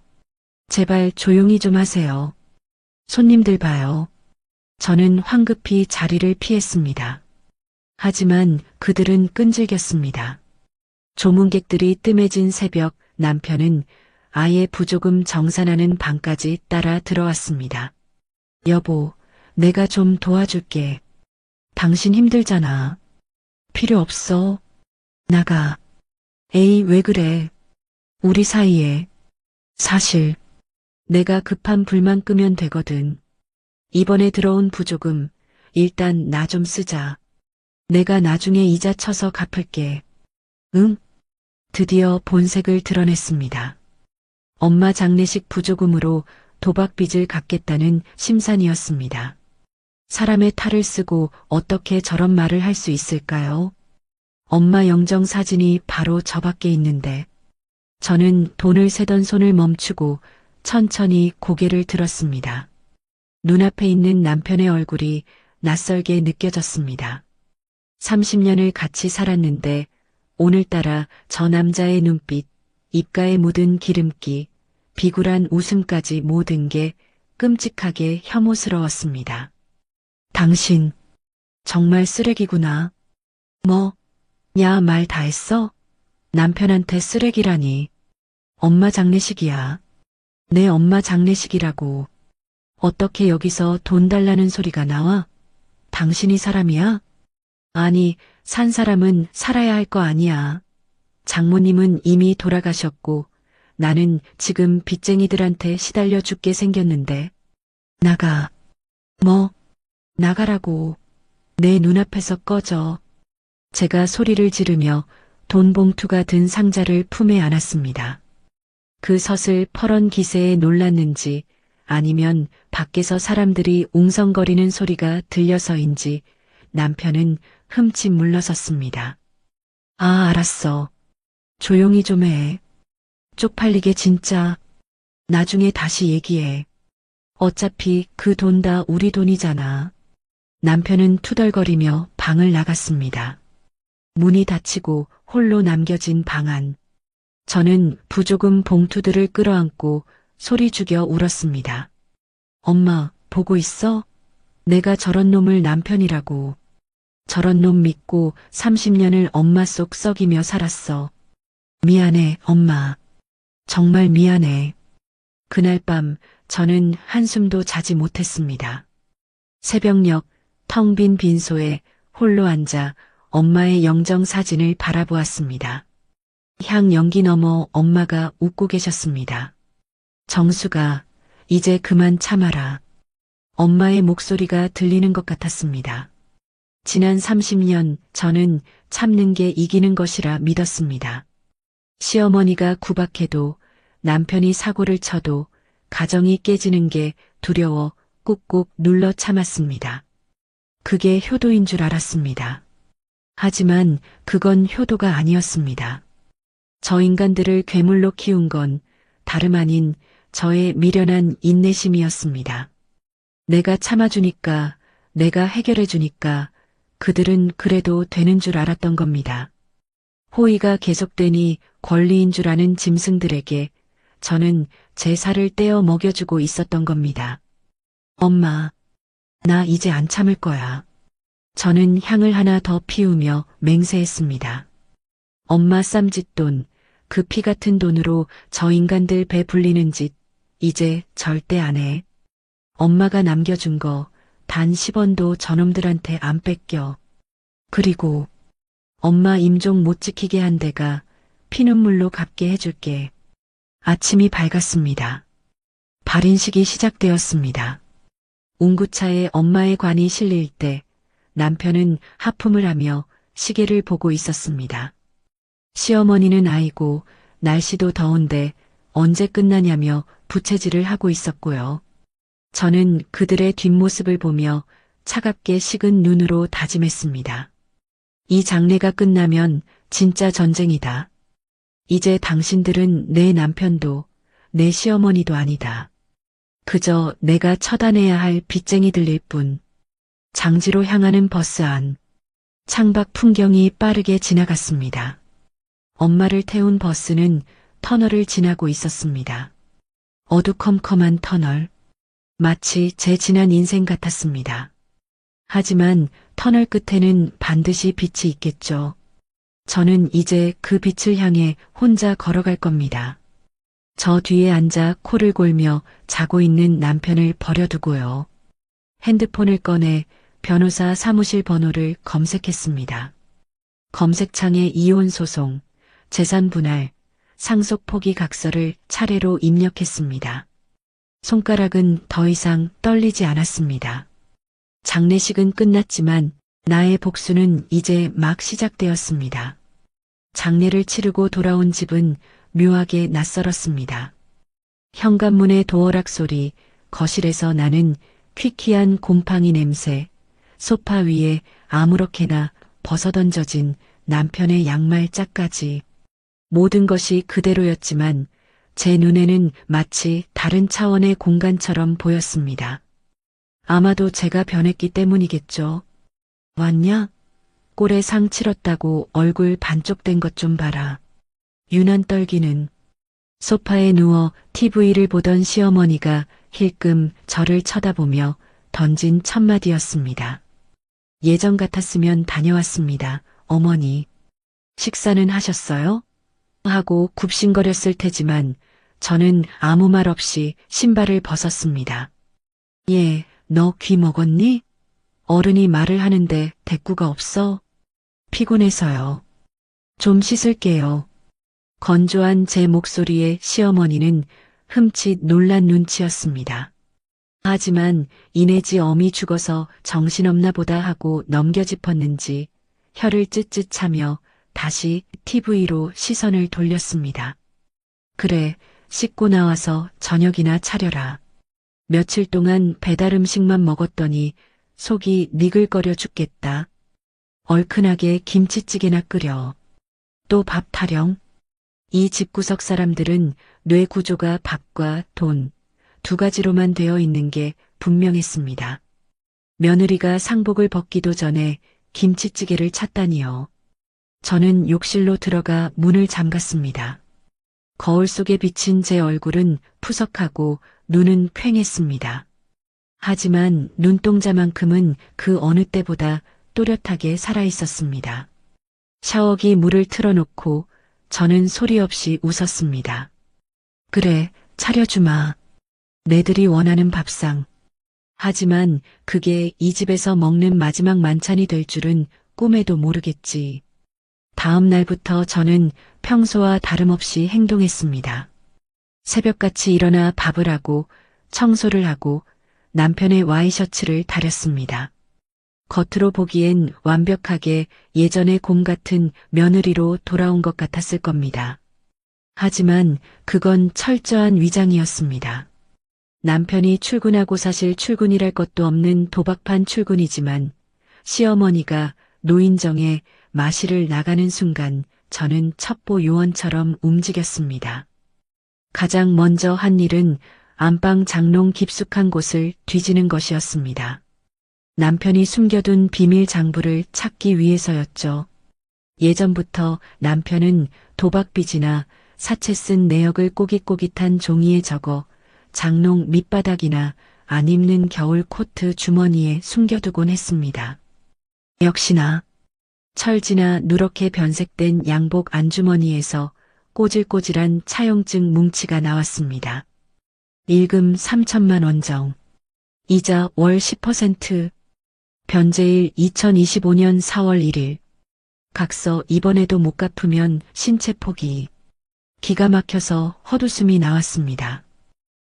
제발 조용히 좀 하세요. 손님들 봐요. 저는 황급히 자리를 피했습니다. 하지만 그들은 끈질겼습니다. 조문객들이 뜸해진 새벽, 남편은 아예 부조금 정산하는 방까지 따라 들어왔습니다. 여보, 내가 좀 도와줄게. 당신 힘들잖아. 필요 없어. 나가. 에이, 왜 그래. 우리 사이에. 사실, 내가 급한 불만 끄면 되거든. 이번에 들어온 부조금, 일단 나 좀 쓰자. 내가 나중에 이자 쳐서 갚을게. 응? 드디어 본색을 드러냈습니다. 엄마 장례식 부조금으로 도박빚을 갚겠다는 심산이었습니다. 사람의 탈을 쓰고 어떻게 저런 말을 할 수 있을까요? 엄마 영정 사진이 바로 저 밖에 있는데, 저는 돈을 세던 손을 멈추고 천천히 고개를 들었습니다. 눈앞에 있는 남편의 얼굴이 낯설게 느껴졌습니다. 30년을 같이 살았는데 오늘따라 저 남자의 눈빛, 입가에 묻은 기름기, 비굴한 웃음까지 모든 게 끔찍하게 혐오스러웠습니다. 당신, 정말 쓰레기구나. 뭐, 야, 말 다 했어? 남편한테 쓰레기라니. 엄마 장례식이야. 내 엄마 장례식이라고. 어떻게 여기서 돈 달라는 소리가 나와? 당신이 사람이야? 아니, 산 사람은 살아야 할 거 아니야. 장모님은 이미 돌아가셨고 나는 지금 빚쟁이들한테 시달려 죽게 생겼는데. 나가. 뭐? 나가라고. 내 눈앞에서 꺼져. 제가 소리를 지르며 돈 봉투가 든 상자를 품에 안았습니다. 그 서슬 퍼런 기세에 놀랐는지 아니면 밖에서 사람들이 웅성거리는 소리가 들려서인지 남편은 흠칫 물러섰습니다. 아, 알았어. 조용히 좀 해. 쪽팔리게 진짜. 나중에 다시 얘기해. 어차피 그 돈 다 우리 돈이잖아. 남편은 투덜거리며 방을 나갔습니다. 문이 닫히고 홀로 남겨진 방 안. 저는 부조금 봉투들을 끌어안고 소리 죽여 울었습니다. 엄마, 보고 있어? 내가 저런 놈을 남편이라고. 저런 놈 믿고 30년을 엄마 속 썩이며 살았어. 미안해, 엄마. 정말 미안해. 그날 밤 저는 한숨도 자지 못했습니다. 새벽녘 텅 빈 빈소에 홀로 앉아 엄마의 영정 사진을 바라보았습니다. 향 연기 너머 엄마가 웃고 계셨습니다. 정수가, 이제 그만 참아라. 엄마의 목소리가 들리는 것 같았습니다. 지난 30년 저는 참는 게 이기는 것이라 믿었습니다. 시어머니가 구박해도 남편이 사고를 쳐도 가정이 깨지는 게 두려워 꾹꾹 눌러 참았습니다. 그게 효도인 줄 알았습니다. 하지만 그건 효도가 아니었습니다. 저 인간들을 괴물로 키운 건 다름 아닌 저의 미련한 인내심이었습니다. 내가 참아주니까, 내가 해결해주니까 그들은 그래도 되는 줄 알았던 겁니다. 호의가 계속되니 권리인 줄 아는 짐승들에게 저는 제 살을 떼어 먹여주고 있었던 겁니다. 엄마, 나 이제 안 참을 거야. 저는 향을 하나 더 피우며 맹세했습니다. 엄마 쌈짓돈, 그 피 같은 돈으로 저 인간들 배 불리는 짓, 이제 절대 안 해. 엄마가 남겨준 거 단 10원도 저놈들한테 안 뺏겨. 그리고 엄마 임종 못 지키게 한 데가 피눈물로 갚게 해줄게. 아침이 밝았습니다. 발인식이 시작되었습니다. 운구차에 엄마의 관이 실릴 때 남편은 하품을 하며 시계를 보고 있었습니다. 시어머니는 아이고 날씨도 더운데 언제 끝나냐며 부채질을 하고 있었고요. 저는 그들의 뒷모습을 보며 차갑게 식은 눈으로 다짐했습니다. 이 장례가 끝나면 진짜 전쟁이다. 이제 당신들은 내 남편도 내 시어머니도 아니다. 그저 내가 처단해야 할 빚쟁이들일 뿐. 장지로 향하는 버스 안. 창밖 풍경이 빠르게 지나갔습니다. 엄마를 태운 버스는 터널을 지나고 있었습니다. 어두컴컴한 터널. 마치 제 지난 인생 같았습니다. 하지만 터널 끝에는 반드시 빛이 있겠죠. 저는 이제 그 빛을 향해 혼자 걸어갈 겁니다. 저 뒤에 앉아 코를 골며 자고 있는 남편을 버려두고요. 핸드폰을 꺼내 변호사 사무실 번호를 검색했습니다. 검색창에 이혼 소송, 재산 분할, 상속 포기 각서를 차례로 입력했습니다. 손가락은 더 이상 떨리지 않았습니다. 장례식은 끝났지만 나의 복수는 이제 막 시작되었습니다. 장례를 치르고 돌아온 집은 묘하게 낯설었습니다. 현관문의 도어락 소리, 거실에서 나는 퀴퀴한 곰팡이 냄새, 소파 위에 아무렇게나 벗어던져진 남편의 양말 짝까지 모든 것이 그대로였지만 제 눈에는 마치 다른 차원의 공간처럼 보였습니다. 아마도 제가 변했기 때문이겠죠. 왔냐? 꼴에 상 치렀다고 얼굴 반쪽된 것 좀 봐라. 유난 떨기는. 소파에 누워 TV를 보던 시어머니가 힐끔 저를 쳐다보며 던진 첫마디였습니다. 예전 같았으면 다녀왔습니다, 어머니. 식사는 하셨어요? 하고 굽신거렸을 테지만 저는 아무 말 없이 신발을 벗었습니다. 예, 너 귀 먹었니? 어른이 말을 하는데 대꾸가 없어? 피곤해서요. 좀 씻을게요. 건조한 제 목소리에 시어머니는 흠칫 놀란 눈치였습니다. 하지만 이내지 엄이 죽어서 정신없나 보다 하고 넘겨짚었는지 혀를 쯧쯧 차며 다시 TV로 시선을 돌렸습니다. 그래, 씻고 나와서 저녁이나 차려라. 며칠 동안 배달 음식만 먹었더니 속이 니글거려 죽겠다. 얼큰하게 김치찌개나 끓여. 또 밥 타령. 이 집구석 사람들은 뇌 구조가 밥과 돈, 두 가지로만 되어 있는 게 분명했습니다. 며느리가 상복을 벗기도 전에 김치찌개를 찾다니요. 저는 욕실로 들어가 문을 잠갔습니다. 거울 속에 비친 제 얼굴은 푸석하고 눈은 퀭했습니다. 하지만 눈동자만큼은 그 어느 때보다 또렷하게 살아있었습니다. 샤워기 물을 틀어놓고 저는 소리 없이 웃었습니다. 그래, 차려주마. 내들이 원하는 밥상. 하지만 그게 이 집에서 먹는 마지막 만찬이 될 줄은 꿈에도 모르겠지. 다음 날부터 저는 평소와 다름없이 행동했습니다. 새벽같이 일어나 밥을 하고 청소를 하고 남편의 와이셔츠를 다렸습니다. 겉으로 보기엔 완벽하게 예전의 곰 같은 며느리로 돌아온 것 같았을 겁니다. 하지만 그건 철저한 위장이었습니다. 남편이 출근하고 사실 출근이랄 것도 없는 도박판 출근이지만 시어머니가 노인정에 마실을 나가는 순간 저는 첩보 요원처럼 움직였습니다. 가장 먼저 한 일은 안방 장롱 깊숙한 곳을 뒤지는 것이었습니다. 남편이 숨겨둔 비밀 장부를 찾기 위해서였죠. 예전부터 남편은 도박빚이나 사채 쓴 내역을 꼬깃꼬깃한 종이에 적어 장롱 밑바닥이나 안 입는 겨울 코트 주머니에 숨겨두곤 했습니다. 역시나 철지나 누렇게 변색된 양복 안주머니에서 꼬질꼬질한 차용증 뭉치가 나왔습니다. 일금 3천만 원 정. 이자 월 10%. 변제일 2025년 4월 1일. 각서 이번에도 못 갚으면 신체 포기. 기가 막혀서 헛웃음이 나왔습니다.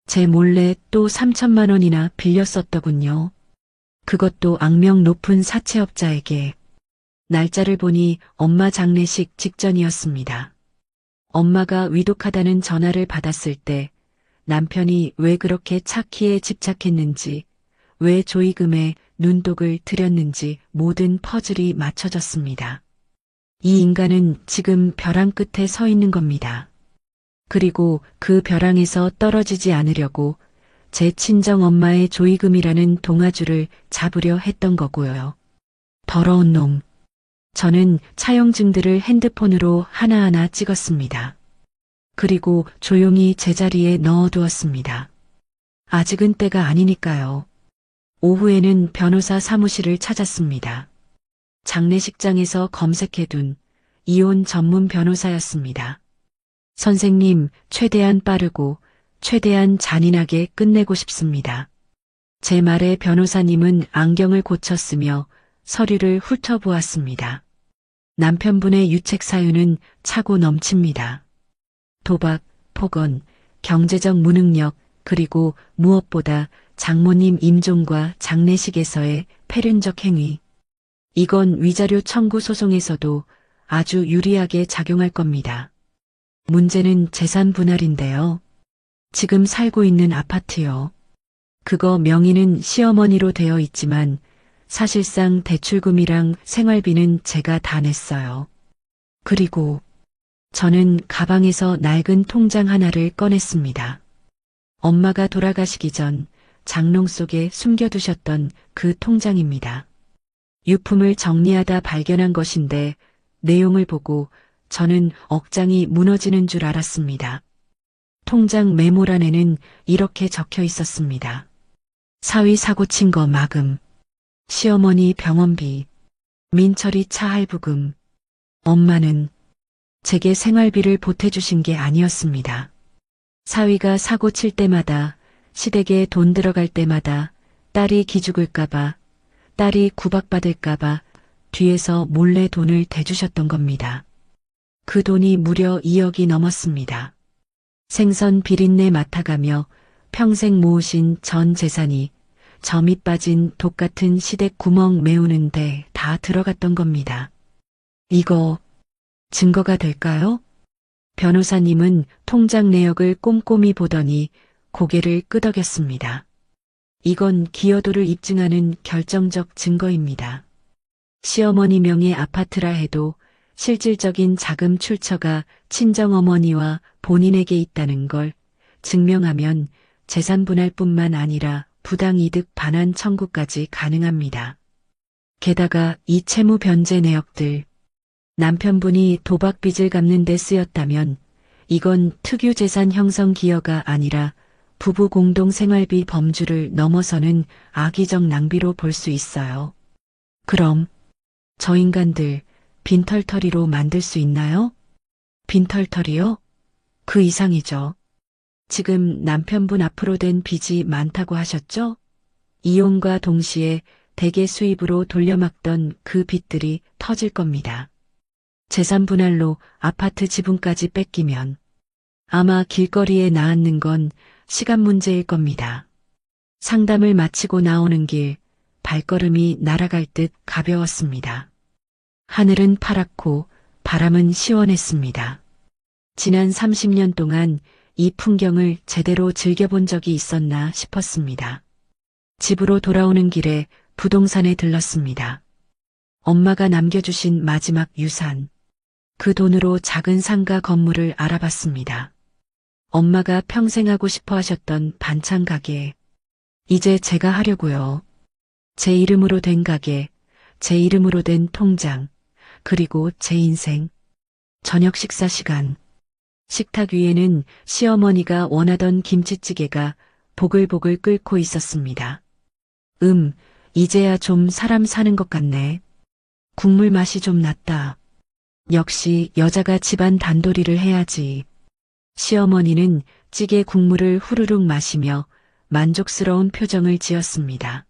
제 몰래 또 3천만 원이나 빌렸었더군요. 그것도 악명 높은 사채업자에게. 날짜를 보니 엄마 장례식 직전이었습니다. 엄마가 위독하다는 전화를 받았을 때 남편이 왜 그렇게 차키에 집착했는지, 왜 조이금에 눈독을 들였는지 모든 퍼즐이 맞춰졌습니다. 이 인간은 지금 벼랑 끝에 서 있는 겁니다. 그리고 그 벼랑에서 떨어지지 않으려고 제 친정 엄마의 조이금이라는 동아줄을 잡으려 했던 거고요. 더러운 놈. 저는 차용증들을 핸드폰으로 하나하나 찍었습니다. 그리고 조용히 제자리에 넣어두었습니다. 아직은 때가 아니니까요. 오후에는 변호사 사무실을 찾았습니다. 장례식장에서 검색해둔 이혼 전문 변호사였습니다. 선생님, 최대한 빠르고 최대한 잔인하게 끝내고 싶습니다. 제 말에 변호사님은 안경을 고쳤으며 서류를 훑어보았습니다. 남편분의 유책 사유는 차고 넘칩니다. 도박, 폭언, 경제적 무능력, 그리고 무엇보다 장모님 임종과 장례식에서의 패륜적 행위. 이건 위자료 청구 소송에서도 아주 유리하게 작용할 겁니다. 문제는 재산 분할인데요. 지금 살고 있는 아파트요. 그거 명의는 시어머니로 되어 있지만 사실상 대출금이랑 생활비는 제가 다 냈어요. 그리고 저는 가방에서 낡은 통장 하나를 꺼냈습니다. 엄마가 돌아가시기 전 장롱 속에 숨겨두셨던 그 통장입니다. 유품을 정리하다 발견한 것인데 내용을 보고 저는 억장이 무너지는 줄 알았습니다. 통장 메모란에는 이렇게 적혀 있었습니다. 사위 사고 친 거 마금, 시어머니 병원비, 민철이 차 할부금, 엄마는 제게 생활비를 보태주신 게 아니었습니다. 사위가 사고 칠 때마다, 시댁에 돈 들어갈 때마다 딸이 기죽을까봐, 딸이 구박받을까봐 뒤에서 몰래 돈을 대주셨던 겁니다. 그 돈이 무려 2억이 넘었습니다. 생선 비린내 맡아가며 평생 모으신 전 재산이 점이 빠진 독 같은 시댁 구멍 메우는데 다 들어갔던 겁니다. 이거 증거가 될까요? 변호사님은 통장 내역을 꼼꼼히 보더니 고개를 끄덕였습니다. 이건 기여도를 입증하는 결정적 증거입니다. 시어머니 명의 아파트라 해도 실질적인 자금 출처가 친정어머니와 본인에게 있다는 걸 증명하면 재산 분할뿐만 아니라 부당이득 반환 청구까지 가능합니다. 게다가 이 채무 변제 내역들, 남편분이 도박빚을 갚는 데 쓰였다면 이건 특유재산 형성 기여가 아니라 부부 공동 생활비 범주를 넘어서는 악의적 낭비로 볼 수 있어요. 그럼 저 인간들 빈털터리로 만들 수 있나요? 빈털터리요? 그 이상이죠. 지금 남편분 앞으로 된 빚이 많다고 하셨죠? 이혼과 동시에 대개 수입으로 돌려막던 그 빚들이 터질 겁니다. 재산 분할로 아파트 지분까지 뺏기면 아마 길거리에 나앉는 건 시간 문제일 겁니다. 상담을 마치고 나오는 길 발걸음이 날아갈 듯 가벼웠습니다. 하늘은 파랗고 바람은 시원했습니다. 지난 30년 동안 이 풍경을 제대로 즐겨본 적이 있었나 싶었습니다. 집으로 돌아오는 길에 부동산에 들렀습니다. 엄마가 남겨주신 마지막 유산. 그 돈으로 작은 상가 건물을 알아봤습니다. 엄마가 평생 하고 싶어 하셨던 반찬 가게. 이제 제가 하려고요. 제 이름으로 된 가게, 제 이름으로 된 통장, 그리고 제 인생. 저녁 식사 시간. 식탁 위에는 시어머니가 원하던 김치찌개가 보글보글 끓고 있었습니다. 이제야 좀 사람 사는 것 같네. 국물 맛이 좀 났다. 역시 여자가 집안 단도리를 해야지. 시어머니는 찌개 국물을 후루룩 마시며 만족스러운 표정을 지었습니다.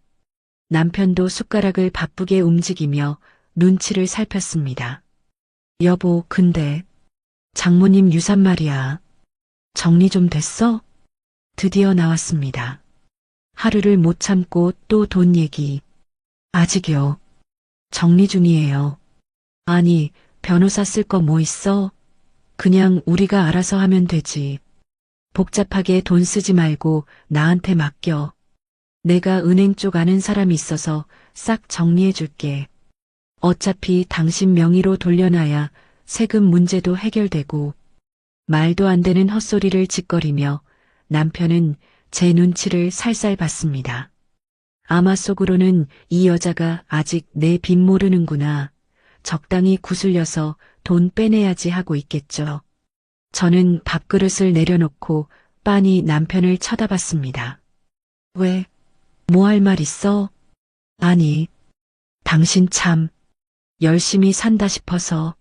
남편도 숟가락을 바쁘게 움직이며 눈치를 살폈습니다. 여보, 근데 장모님 유산 말이야. 정리 좀 됐어? 드디어 나왔습니다. 하루를 못 참고 또 돈 얘기. 아직요. 정리 중이에요. 아니, 변호사 쓸 거 뭐 있어? 그냥 우리가 알아서 하면 되지. 복잡하게 돈 쓰지 말고 나한테 맡겨. 내가 은행 쪽 아는 사람이 있어서 싹 정리해 줄게. 어차피 당신 명의로 돌려놔야 세금 문제도 해결되고. 말도 안 되는 헛소리를 짓거리며 남편은 제 눈치를 살살 봤습니다. 아마 속으로는 이 여자가 아직 내 빚 모르는구나. 적당히 구슬려서 돈 빼내야지 하고 있겠죠. 저는 밥그릇을 내려놓고 빤히 남편을 쳐다봤습니다. 왜? 뭐 할 말 있어? 아니, 당신 참 열심히 산다 싶어서.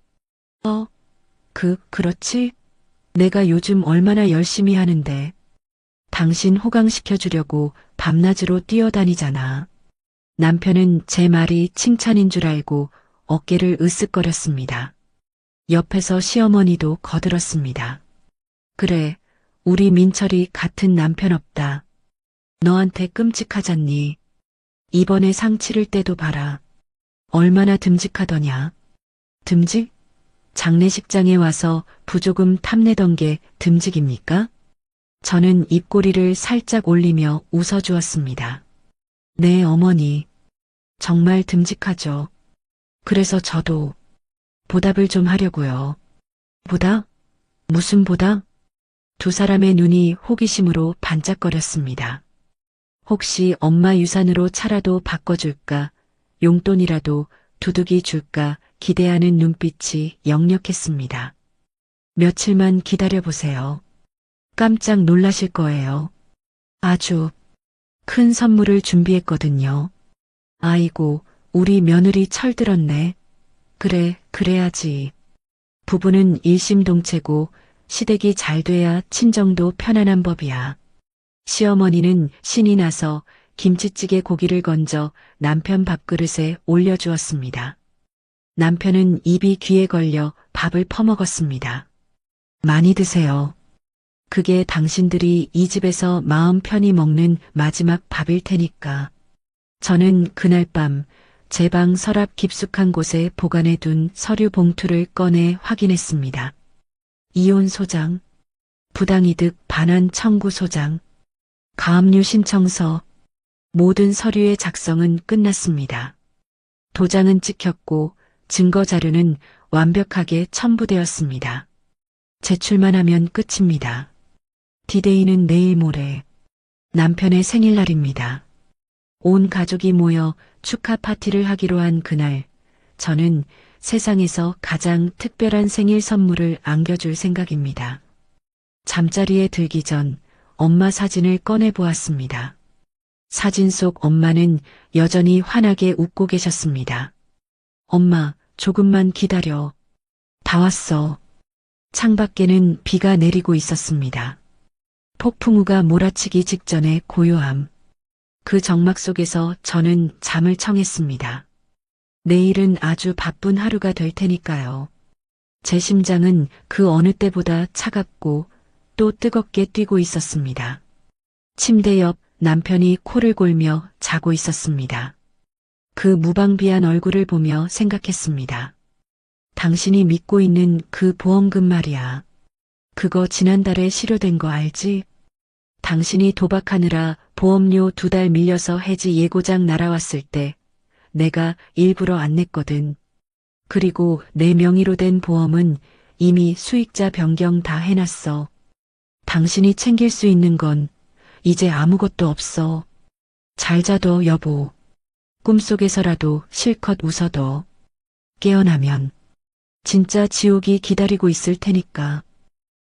그렇지? 내가 요즘 얼마나 열심히 하는데. 당신 호강시켜주려고 밤낮으로 뛰어다니잖아. 남편은 제 말이 칭찬인 줄 알고 어깨를 으쓱거렸습니다. 옆에서 시어머니도 거들었습니다. 그래, 우리 민철이 같은 남편 없다. 너한테 끔찍하잖니. 이번에 상 치를 때도 봐라. 얼마나 듬직하더냐. 듬직? 장례식장에 와서 부조금 탐내던 게 듬직입니까? 저는 입꼬리를 살짝 올리며 웃어주었습니다. 네, 어머니. 정말 듬직하죠. 그래서 저도 보답을 좀 하려고요. 보답? 무슨 보답? 두 사람의 눈이 호기심으로 반짝거렸습니다. 혹시 엄마 유산으로 차라도 바꿔줄까, 용돈이라도 두둑이 줄까 기대하는 눈빛이 역력했습니다. 며칠만 기다려보세요. 깜짝 놀라실 거예요. 아주 큰 선물을 준비했거든요. 아이고, 우리 며느리 철들었네. 그래, 그래야지. 부부는 일심동체고 시댁이 잘 돼야 친정도 편안한 법이야. 시어머니는 신이 나서 김치찌개 고기를 건져 남편 밥그릇에 올려주었습니다. 남편은 입이 귀에 걸려 밥을 퍼먹었습니다. 많이 드세요. 그게 당신들이 이 집에서 마음 편히 먹는 마지막 밥일 테니까. 저는 그날 밤 제 방 서랍 깊숙한 곳에 보관해둔 서류 봉투를 꺼내 확인했습니다. 이혼 소장, 부당이득 반환 청구 소장, 가압류 신청서, 모든 서류의 작성은 끝났습니다. 도장은 찍혔고 증거 자료는 완벽하게 첨부되었습니다. 제출만 하면 끝입니다. 디데이는 내일 모레 남편의 생일날입니다. 온 가족이 모여 축하 파티를 하기로 한 그날, 저는 세상에서 가장 특별한 생일 선물을 안겨줄 생각입니다. 잠자리에 들기 전 엄마 사진을 꺼내 보았습니다. 사진 속 엄마는 여전히 환하게 웃고 계셨습니다. 엄마, 조금만 기다려. 다 왔어. 창밖에는 비가 내리고 있었습니다. 폭풍우가 몰아치기 직전의 고요함. 그 정막 속에서 저는 잠을 청했습니다. 내일은 아주 바쁜 하루가 될 테니까요. 제 심장은 그 어느 때보다 차갑고 또 뜨겁게 뛰고 있었습니다. 침대 옆 남편이 코를 골며 자고 있었습니다. 그 무방비한 얼굴을 보며 생각했습니다. 당신이 믿고 있는 그 보험금 말이야. 그거 지난달에 실효된 거 알지? 당신이 도박하느라 보험료 2달 밀려서 해지 예고장 날아왔을 때 내가 일부러 안 냈거든. 그리고 내 명의로 된 보험은 이미 수익자 변경 다 해놨어. 당신이 챙길 수 있는 건 이제 아무것도 없어. 잘 자둬, 여보. 꿈속에서라도 실컷 웃어둬. 깨어나면 진짜 지옥이 기다리고 있을 테니까.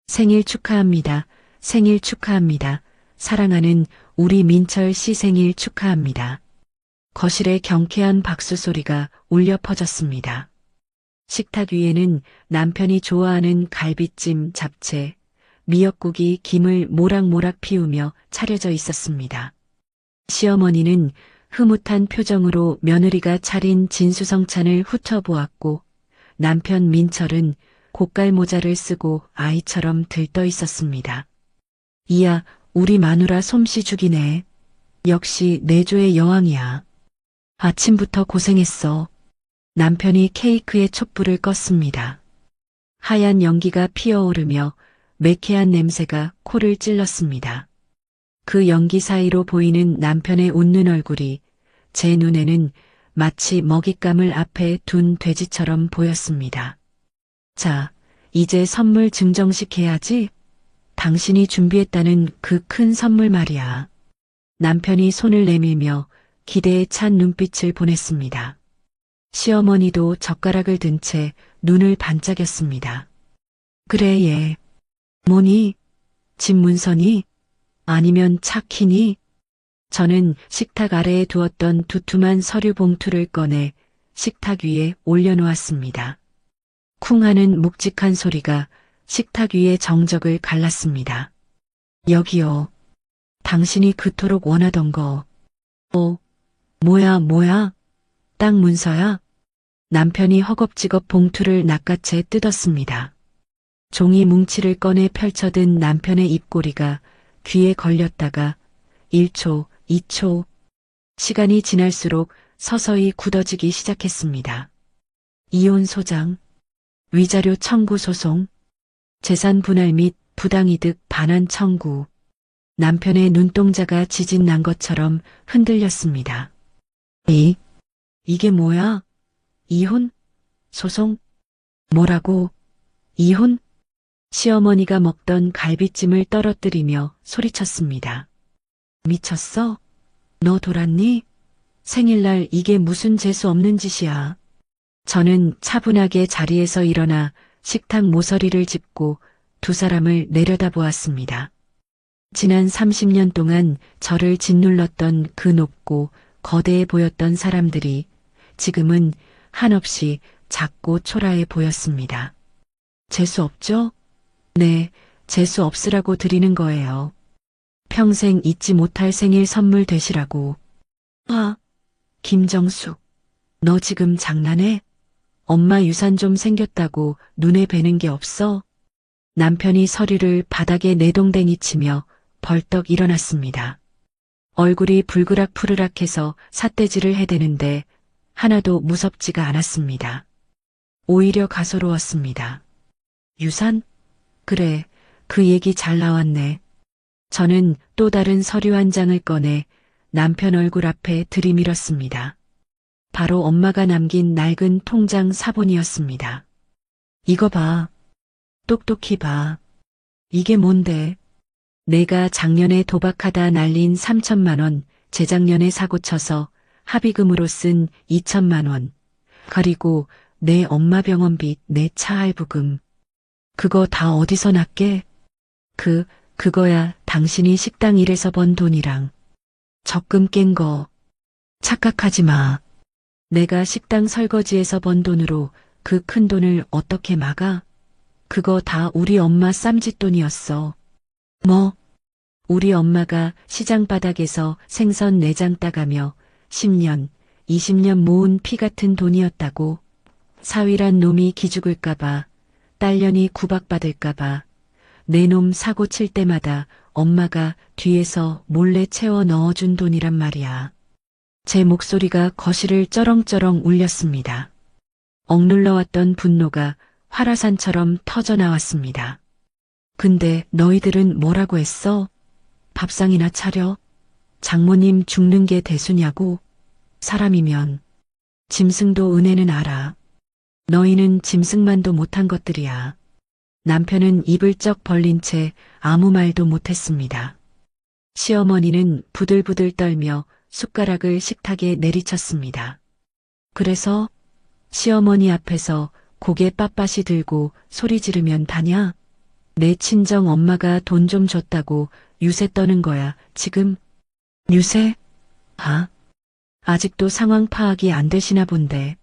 생일 축하합니다. 생일 축하합니다. 사랑하는 우리 민철 씨 생일 축하합니다. 거실에 경쾌한 박수 소리가 울려 퍼졌습니다. 식탁 위에는 남편이 좋아하는 갈비찜, 잡채, 미역국이 김을 모락모락 피우며 차려져 있었습니다. 시어머니는 흐뭇한 표정으로 며느리가 차린 진수성찬을 훑어보았고 남편 민철은 고깔 모자를 쓰고 아이처럼 들떠 있었습니다. 이야, 우리 마누라 솜씨 죽이네. 역시 내조의 여왕이야. 아침부터 고생했어. 남편이 케이크에 촛불을 껐습니다. 하얀 연기가 피어오르며 매캐한 냄새가 코를 찔렀습니다. 그 연기 사이로 보이는 남편의 웃는 얼굴이 제 눈에는 마치 먹잇감을 앞에 둔 돼지처럼 보였습니다. 자, 이제 선물 증정식 해야지. 당신이 준비했다는 그 큰 선물 말이야. 남편이 손을 내밀며 기대에 찬 눈빛을 보냈습니다. 시어머니도 젓가락을 든 채 눈을 반짝였습니다. 그래, 얘. 뭐니? 집 문서니? 아니면 차키니? 저는 식탁 아래에 두었던 두툼한 서류 봉투를 꺼내 식탁 위에 올려놓았습니다. 쿵 하는 묵직한 소리가 식탁 위의 정적을 갈랐습니다. 여기요. 당신이 그토록 원하던 거. 뭐야? 땅 문서야? 남편이 허겁지겁 봉투를 낚아채 뜯었습니다. 종이 뭉치를 꺼내 펼쳐든 남편의 입꼬리가 귀에 걸렸다가 1초, 2초. 시간이 지날수록 서서히 굳어지기 시작했습니다. 이혼 소장, 위자료 청구 소송, 재산 분할 및 부당이득 반환 청구. 남편의 눈동자가 지진 난 것처럼 흔들렸습니다. 이게 뭐야? 이혼? 소송? 뭐라고? 이혼? 시어머니가 먹던 갈비찜을 떨어뜨리며 소리쳤습니다. 미쳤어? 너 돌았니? 생일날 이게 무슨 재수 없는 짓이야. 저는 차분하게 자리에서 일어나 식탁 모서리를 짚고 두 사람을 내려다보았습니다. 지난 30년 동안 저를 짓눌렀던 그 높고 거대해 보였던 사람들이 지금은 한없이 작고 초라해 보였습니다. 재수 없죠? 네, 재수 없으라고 드리는 거예요. 평생 잊지 못할 생일 선물 되시라고. 김정숙, 너 지금 장난해? 엄마 유산 좀 생겼다고 눈에 뵈는 게 없어? 남편이 서류를 바닥에 내동댕이 치며 벌떡 일어났습니다. 얼굴이 불그락푸르락해서 삿대질을 해대는데 하나도 무섭지가 않았습니다. 오히려 가소로웠습니다. 유산? 그래, 그 얘기 잘 나왔네. 저는 또 다른 서류 한 장을 꺼내 남편 얼굴 앞에 들이밀었습니다. 바로 엄마가 남긴 낡은 통장 사본이었습니다. 이거 봐. 똑똑히 봐. 이게 뭔데? 내가 작년에 도박하다 날린 3천만 원, 재작년에 사고쳐서 합의금으로 쓴 2천만 원, 그리고 내 엄마 병원비, 내 차 할부금. 그거 다 어디서 났게? 그거야 당신이 식당 일에서 번 돈이랑 적금 깬 거. 착각하지 마. 내가 식당 설거지에서 번 돈으로 그 큰 돈을 어떻게 막아? 그거 다 우리 엄마 쌈짓돈이었어. 뭐? 우리 엄마가 시장 바닥에서 생선 내장 따가며 10년, 20년 모은 피 같은 돈이었다고. 사위란 놈이 기죽을까봐, 딸년이 구박받을까봐, 내 놈 사고 칠 때마다 엄마가 뒤에서 몰래 채워 넣어준 돈이란 말이야. 제 목소리가 거실을 쩌렁쩌렁 울렸습니다. 억눌러왔던 분노가 화라산처럼 터져나왔습니다. 근데 너희들은 뭐라고 했어? 밥상이나 차려? 장모님 죽는 게 대수냐고? 사람이면 짐승도 은혜는 알아. 너희는 짐승만도 못한 것들이야. 남편은 입을 쩍 벌린 채 아무 말도 못했습니다. 시어머니는 부들부들 떨며 숟가락을 식탁에 내리쳤습니다. 그래서 시어머니 앞에서 고개 빳빳이 들고 소리 지르면 다냐? 내 친정 엄마가 돈 좀 줬다고 유세 떠는 거야, 지금? 유세? 아직도 상황 파악이 안 되시나 본데.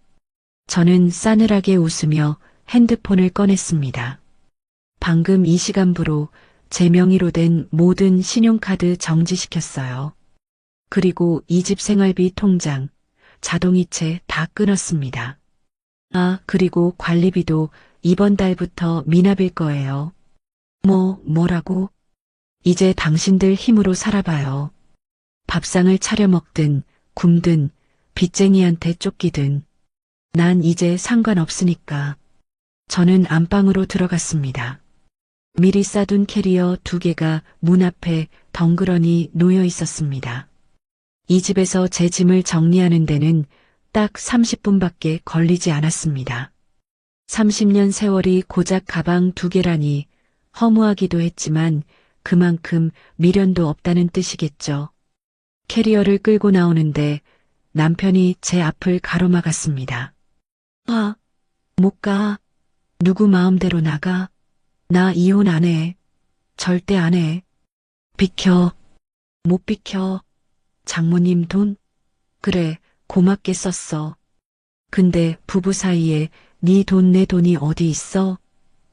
저는 싸늘하게 웃으며 핸드폰을 꺼냈습니다. 방금 이 시간부로 제 명의로 된 모든 신용카드 정지시켰어요. 그리고 이 집 생활비 통장, 자동이체 다 끊었습니다. 그리고 관리비도 이번 달부터 미납일 거예요. 뭐라고? 이제 당신들 힘으로 살아봐요. 밥상을 차려 먹든 굶든 빚쟁이한테 쫓기든 난 이제 상관없으니까. 저는 안방으로 들어갔습니다. 미리 싸둔 캐리어 2개가 문 앞에 덩그러니 놓여 있었습니다. 이 집에서 제 짐을 정리하는 데는 딱 30분밖에 걸리지 않았습니다. 30년 세월이 고작 가방 2개라니 허무하기도 했지만 그만큼 미련도 없다는 뜻이겠죠. 캐리어를 끌고 나오는데 남편이 제 앞을 가로막았습니다. 아, 못 가. 누구 마음대로 나가. 나 이혼 안 해. 절대 안 해. 비켜. 못 비켜. 장모님 돈? 그래, 고맙게 썼어. 근데 부부 사이에 네 돈 내 돈이 어디 있어?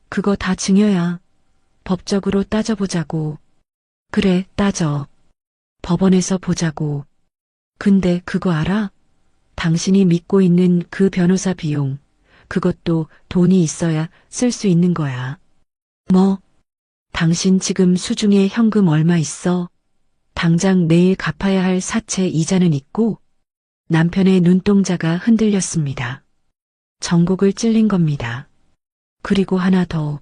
그거 다 증여야. 법적으로 따져보자고. 그래, 따져. 법원에서 보자고. 근데 그거 알아? 당신이 믿고 있는 그 변호사 비용, 그것도 돈이 있어야 쓸 수 있는 거야. 뭐? 당신 지금 수중에 현금 얼마 있어? 당장 내일 갚아야 할 사채 이자는 있고? 남편의 눈동자가 흔들렸습니다. 전곡을 찔린 겁니다. 그리고 하나 더.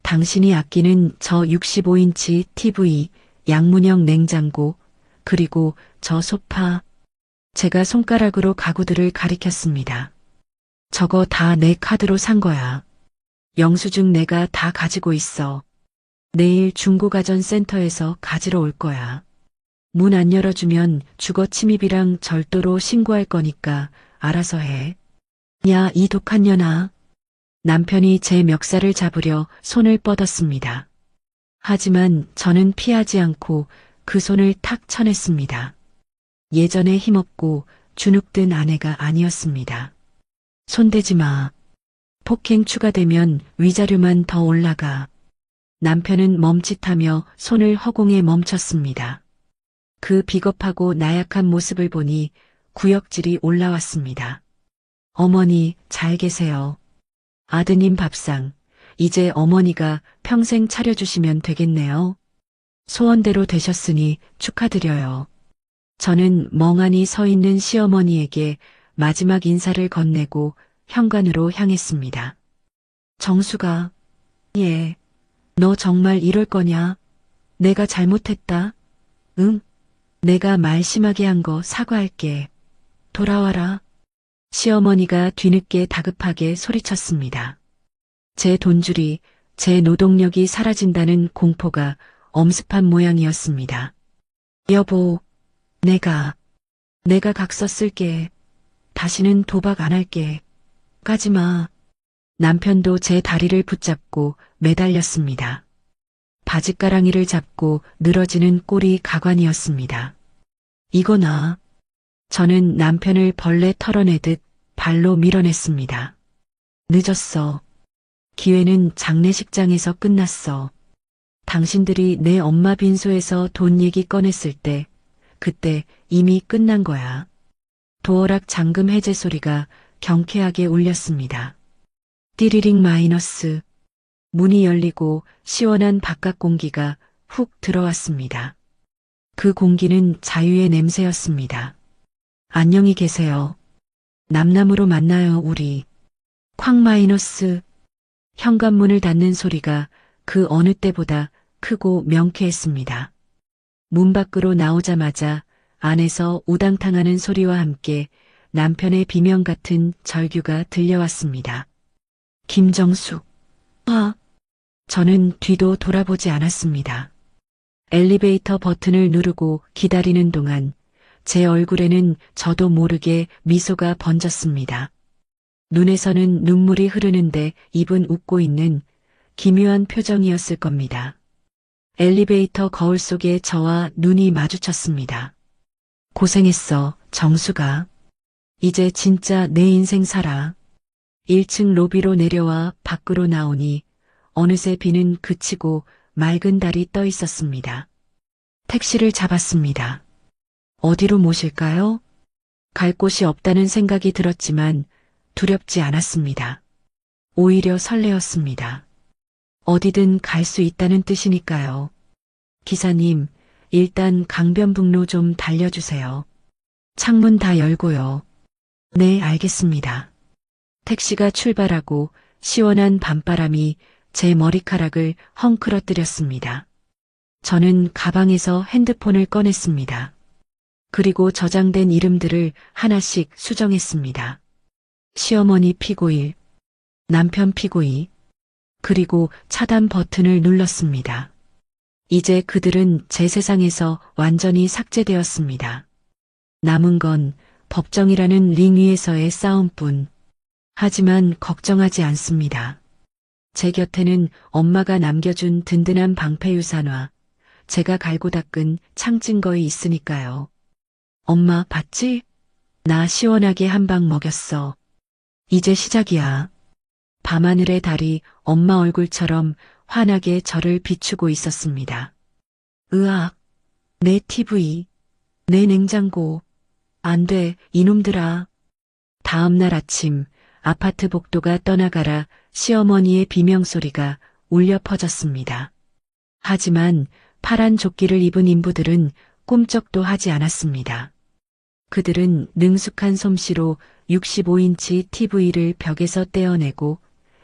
당신이 아끼는 저 65인치 TV, 양문형 냉장고, 그리고 저 소파. 제가 손가락으로 가구들을 가리켰습니다. 저거 다 내 카드로 산 거야. 영수증 내가 다 가지고 있어. 내일 중고가전센터에서 가지러 올 거야. 문 안 열어주면 주거 침입이랑 절도로 신고할 거니까 알아서 해. 야, 이 독한 년아. 남편이 제 멱살을 잡으려 손을 뻗었습니다. 하지만 저는 피하지 않고 그 손을 탁 쳐냈습니다. 예전에 힘없고 주눅든 아내가 아니었습니다. 손대지 마. 폭행 추가되면 위자료만 더 올라가. 남편은 멈칫하며 손을 허공에 멈췄습니다. 그 비겁하고 나약한 모습을 보니 구역질이 올라왔습니다. 어머니, 잘 계세요. 아드님 밥상, 이제 어머니가 평생 차려주시면 되겠네요. 소원대로 되셨으니 축하드려요. 저는 멍하니 서 있는 시어머니에게 마지막 인사를 건네고 현관으로 향했습니다. 정수가, 예, 너 정말 이럴 거냐? 내가 잘못했다. 응? 내가 말 심하게 한 거 사과할게. 돌아와라. 시어머니가 뒤늦게 다급하게 소리쳤습니다. 제 돈줄이, 제 노동력이 사라진다는 공포가 엄습한 모양이었습니다. 여보, 내가 각서 쓸게. 다시는 도박 안 할게. 까지마. 남편도 제 다리를 붙잡고 매달렸습니다. 바짓가랑이를 잡고 늘어지는 꼴이 가관이었습니다. 이거나. 저는 남편을 벌레 털어내듯 발로 밀어냈습니다. 늦었어. 기회는 장례식장에서 끝났어. 당신들이 내 엄마 빈소에서 돈 얘기 꺼냈을 때, 그때 이미 끝난 거야. 도어락 잠금 해제 소리가 경쾌하게 울렸습니다. 띠리링 마이너스. 문이 열리고 시원한 바깥 공기가 훅 들어왔습니다. 그 공기는 자유의 냄새였습니다. 안녕히 계세요. 남남으로 만나요, 우리. 쾅 마이너스. 현관문을 닫는 소리가 그 어느 때보다 크고 명쾌했습니다. 문 밖으로 나오자마자 안에서 우당탕하는 소리와 함께 남편의 비명 같은 절규가 들려왔습니다. 김정숙. 저는 뒤도 돌아보지 않았습니다. 엘리베이터 버튼을 누르고 기다리는 동안 제 얼굴에는 저도 모르게 미소가 번졌습니다. 눈에서는 눈물이 흐르는데 입은 웃고 있는 기묘한 표정이었을 겁니다. 엘리베이터 거울 속에 저와 눈이 마주쳤습니다. 고생했어, 정수가. 이제 진짜 내 인생 살아. 1층 로비로 내려와 밖으로 나오니 어느새 비는 그치고 맑은 달이 떠 있었습니다. 택시를 잡았습니다. 어디로 모실까요? 갈 곳이 없다는 생각이 들었지만 두렵지 않았습니다. 오히려 설레었습니다. 어디든 갈 수 있다는 뜻이니까요. 기사님, 일단 강변북로 좀 달려주세요. 창문 다 열고요. 네, 알겠습니다. 택시가 출발하고 시원한 밤바람이 제 머리카락을 헝클어뜨렸습니다. 저는 가방에서 핸드폰을 꺼냈습니다. 그리고 저장된 이름들을 하나씩 수정했습니다. 시어머니 피고일, 남편 피고이, 그리고 차단 버튼을 눌렀습니다. 이제 그들은 제 세상에서 완전히 삭제되었습니다. 남은 건 법정이라는 링 위에서의 싸움뿐. 하지만 걱정하지 않습니다. 제 곁에는 엄마가 남겨준 든든한 방패유산화, 제가 갈고 닦은 창증거이 있으니까요. 엄마 봤지? 나 시원하게 한 방 먹였어. 이제 시작이야. 밤하늘의 달이 엄마 얼굴처럼 환하게 저를 비추고 있었습니다. 으악, 내 TV, 내 냉장고. 안 돼, 이놈들아. 다음 날 아침, 아파트 복도가 떠나가라 시어머니의 비명소리가 울려 퍼졌습니다. 하지만 파란 조끼를 입은 인부들은 꿈쩍도 하지 않았습니다. 그들은 능숙한 솜씨로 65인치 TV를 벽에서 떼어내고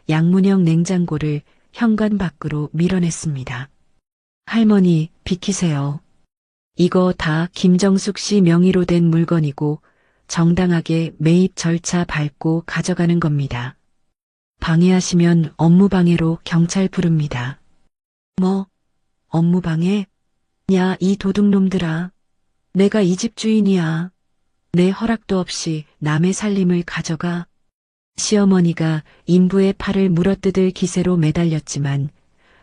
양문형 냉장고를 현관 밖으로 밀어냈습니다. 할머니, 비키세요. 이거 다 김정숙 씨 명의로 된 물건이고 정당하게 매입 절차 밟고 가져가는 겁니다. 방해하시면 업무방해로 경찰 부릅니다. 뭐? 업무방해? 야, 이 도둑놈들아. 내가 이 집 주인이야. 내 허락도 없이 남의 살림을 가져가. 시어머니가 인부의 팔을 물어뜯을 기세로 매달렸지만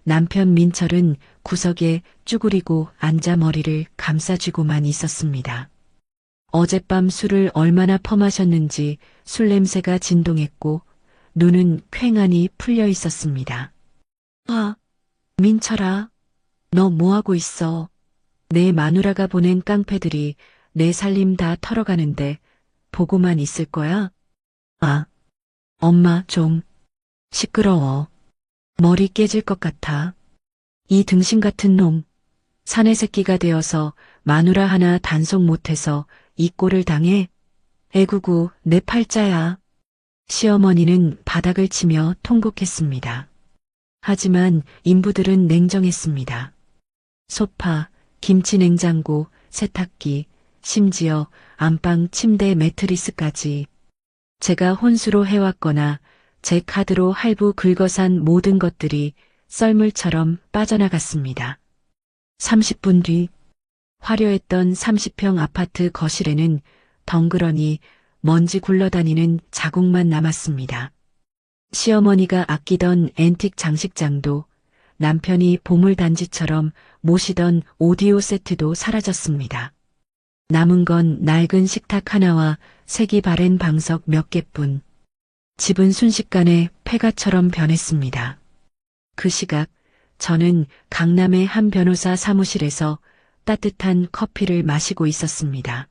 남편 민철은 구석에 쭈그리고 앉아 머리를 감싸쥐고만 있었습니다. 어젯밤 술을 얼마나 퍼마셨는지 술 냄새가 진동했고 눈은 퀭하니 풀려 있었습니다. 아, 민철아, 너 뭐하고 있어? 내 마누라가 보낸 깡패들이 내 살림 다 털어가는데 보고만 있을 거야? 아, 엄마 좀 시끄러워. 머리 깨질 것 같아. 이 등신 같은 놈, 사내 새끼가 되어서 마누라 하나 단속 못해서 이 꼴을 당해? 애구구, 내 팔자야. 시어머니는 바닥을 치며 통곡했습니다. 하지만 인부들은 냉정했습니다. 소파, 김치 냉장고, 세탁기, 심지어 안방 침대 매트리스까지 제가 혼수로 해왔거나 제 카드로 할부 긁어산 모든 것들이 썰물처럼 빠져나갔습니다. 30분 뒤 화려했던 30평 아파트 거실에는 덩그러니 먼지 굴러다니는 자국만 남았습니다. 시어머니가 아끼던 앤틱 장식장도 남편이 보물단지처럼 모시던 오디오 세트도 사라졌습니다. 남은 건 낡은 식탁 하나와 색이 바랜 방석 몇 개뿐. 집은 순식간에 폐가처럼 변했습니다. 그 시각 저는 강남의 한 변호사 사무실에서 따뜻한 커피를 마시고 있었습니다.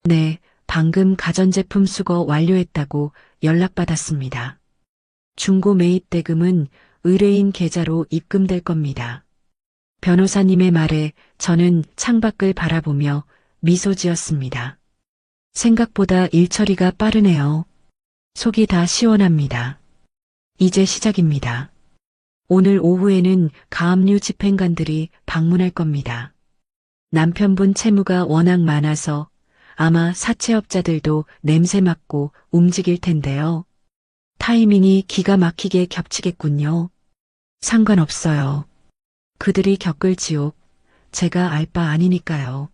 네, 방금 가전제품 수거 완료했다고 연락받았습니다. 중고 매입 대금은 의뢰인 계좌로 입금될 겁니다. 변호사님의 말에 저는 창밖을 바라보며 미소 지었습니다. 생각보다 일 처리가 빠르네요. 속이 다 시원합니다. 이제 시작입니다. 오늘 오후에는 가압류 집행관들이 방문할 겁니다. 남편분 채무가 워낙 많아서 아마 사채업자들도 냄새 맡고 움직일 텐데요. 타이밍이 기가 막히게 겹치겠군요. 상관없어요. 그들이 겪을 지옥, 제가 알 바 아니니까요.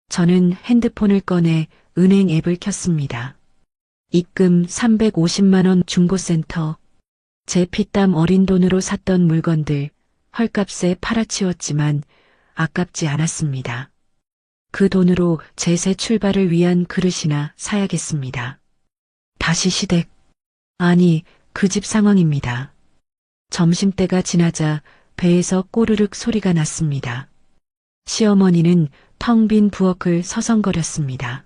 저는 핸드폰을 꺼내 은행 앱을 켰습니다. 입금 350만 원 중고센터. 제 피땀 어린 돈으로 샀던 물건들 헐값에 팔아치웠지만 아깝지 않았습니다. 그 돈으로 제 새 출발을 위한 그릇이나 사야겠습니다. 다시 시댁. 아니, 그 집 상황입니다. 점심때가 지나자 배에서 꼬르륵 소리가 났습니다. 시어머니는 텅 빈 부엌을 서성거렸습니다.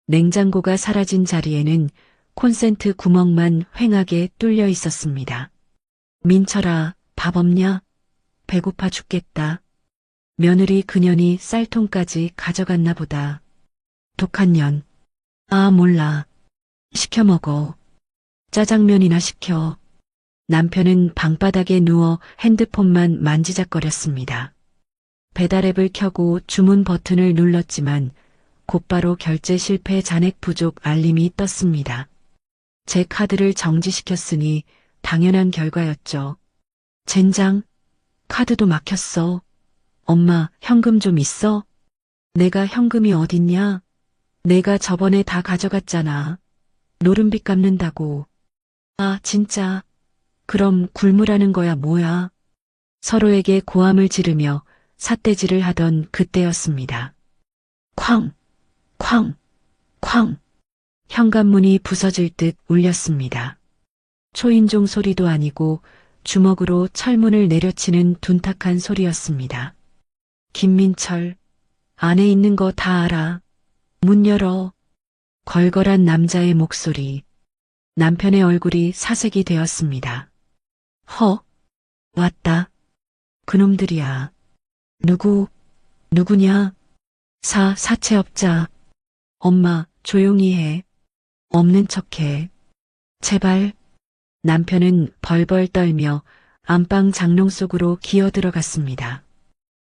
냉장고가 사라진 자리에는 콘센트 구멍만 휑하게 뚫려 있었습니다. 민철아, 밥 없냐? 배고파 죽겠다. 며느리 그년이 쌀통까지 가져갔나 보다. 독한 년. 아, 몰라. 시켜 먹어. 짜장면이나 시켜. 남편은 방바닥에 누워 핸드폰만 만지작거렸습니다. 배달앱을 켜고 주문 버튼을 눌렀지만 곧바로 결제 실패 잔액 부족 알림이 떴습니다. 제 카드를 정지시켰으니 당연한 결과였죠. 젠장, 카드도 막혔어. 엄마, 현금 좀 있어? 내가 현금이 어딨냐? 내가 저번에 다 가져갔잖아. 노름빚 갚는다고. 아, 진짜. 그럼 굴무라는 거야 뭐야? 서로에게 고함을 지르며 삿대질을 하던 그때였습니다. 쾅, 쾅, 쾅. 현관문이 부서질 듯 울렸습니다. 초인종 소리도 아니고 주먹으로 철문을 내려치는 둔탁한 소리였습니다. 김민철, 안에 있는 거 다 알아. 문 열어. 걸걸한 남자의 목소리. 남편의 얼굴이 사색이 되었습니다. 왔다. 그놈들이야. 누구냐? 사채업자. 엄마, 조용히 해. 없는 척해. 제발. 남편은 벌벌 떨며 안방 장롱 속으로 기어 들어갔습니다.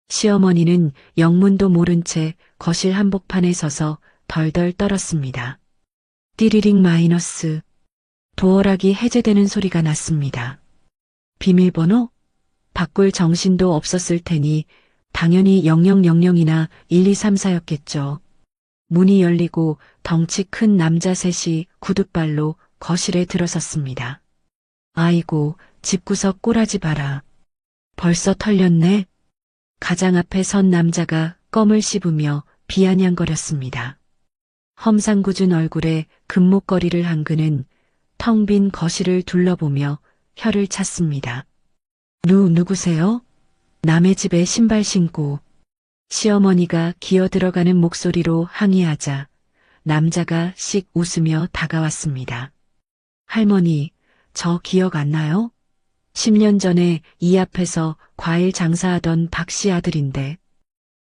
시어머니는 영문도 모른 채 거실 한복판에 서서 덜덜 떨었습니다. 띠리링 마이너스. 도어락이 해제되는 소리가 났습니다. 비밀번호? 바꿀 정신도 없었을 테니 당연히 0000이나 1234였겠죠. 문이 열리고 덩치 큰 남자 셋이 구둣발로 거실에 들어섰습니다. 아이고, 집구석 꼬라지 봐라. 벌써 털렸네. 가장 앞에 선 남자가 껌을 씹으며 비아냥거렸습니다. 험상궂은 얼굴에 금목걸이를 한 그는 텅 빈 거실을 둘러보며 혀를 찼습니다. 누구세요? 남의 집에 신발 신고. 시어머니가 기어 들어가는 목소리로 항의하자 남자가 씩 웃으며 다가왔습니다. 할머니, 저 기억 안 나요? 10년 전에 이 앞에서 과일 장사하던 박씨 아들인데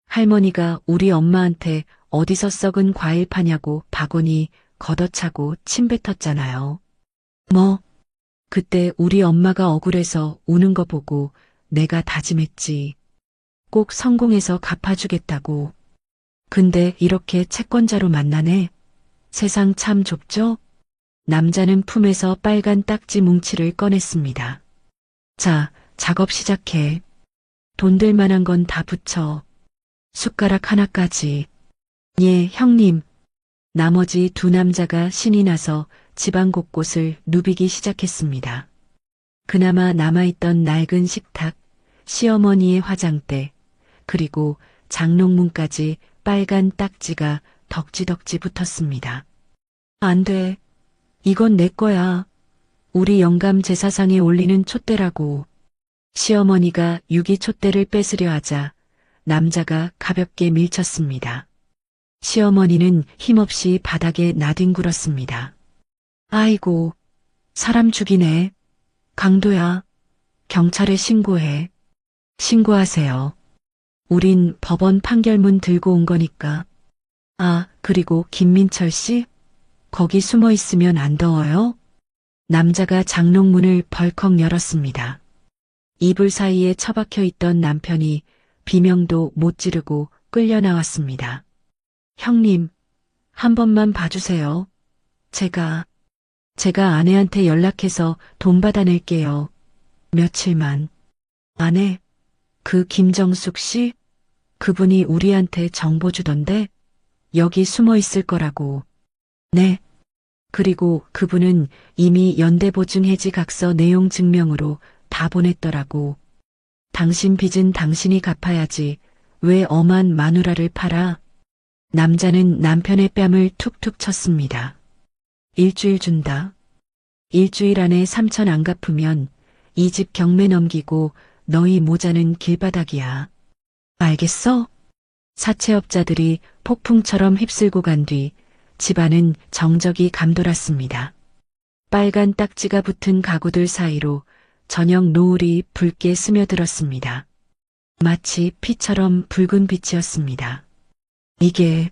할머니가 우리 엄마한테 어디서 썩은 과일 파냐고 바구니 걷어차고 침 뱉었잖아요. 그때 우리 엄마가 억울해서 우는 거 보고 내가 다짐했지. 꼭 성공해서 갚아주겠다고. 근데 이렇게 채권자로 만나네. 세상 참 좁죠? 남자는 품에서 빨간 딱지 뭉치를 꺼냈습니다. 자, 작업 시작해. 돈 될 만한 건 다 붙여. 숟가락 하나까지. 예, 형님. 나머지 두 남자가 신이 나서 집안 곳곳을 누비기 시작했습니다. 그나마 남아있던 낡은 식탁, 시어머니의 화장대, 그리고 장롱문까지 빨간 딱지가 덕지덕지 붙었습니다. 안 돼. 이건 내 거야. 우리 영감 제사상에 올리는 촛대라고. 시어머니가 유기 촛대를 뺏으려 하자 남자가 가볍게 밀쳤습니다. 시어머니는 힘없이 바닥에 나뒹굴었습니다. 아이고, 사람 죽이네. 강도야, 경찰에 신고해. 신고하세요. 우린 법원 판결문 들고 온 거니까. 아, 그리고 김민철 씨? 거기 숨어 있으면 안 더워요? 남자가 장롱문을 벌컥 열었습니다. 이불 사이에 처박혀 있던 남편이 비명도 못 지르고 끌려 나왔습니다. 형님, 한 번만 봐주세요. 제가 아내한테 연락해서 돈 받아낼게요. 며칠만. 아내? 그 김정숙 씨? 그분이 우리한테 정보 주던데 여기 숨어 있을 거라고. 네. 그리고 그분은 이미 연대보증해지각서 내용 증명으로 다 보냈더라고. 당신 빚은 당신이 갚아야지. 왜 엄한 마누라를 팔아? 남자는 남편의 뺨을 툭툭 쳤습니다. 일주일 준다. 일주일 안에 3천 안 갚으면 이 집 경매 넘기고 너희 모자는 길바닥이야. 알겠어? 사채업자들이 폭풍처럼 휩쓸고 간 뒤 집안은 정적이 감돌았습니다. 빨간 딱지가 붙은 가구들 사이로 저녁 노을이 붉게 스며들었습니다. 마치 피처럼 붉은 빛이었습니다. 이게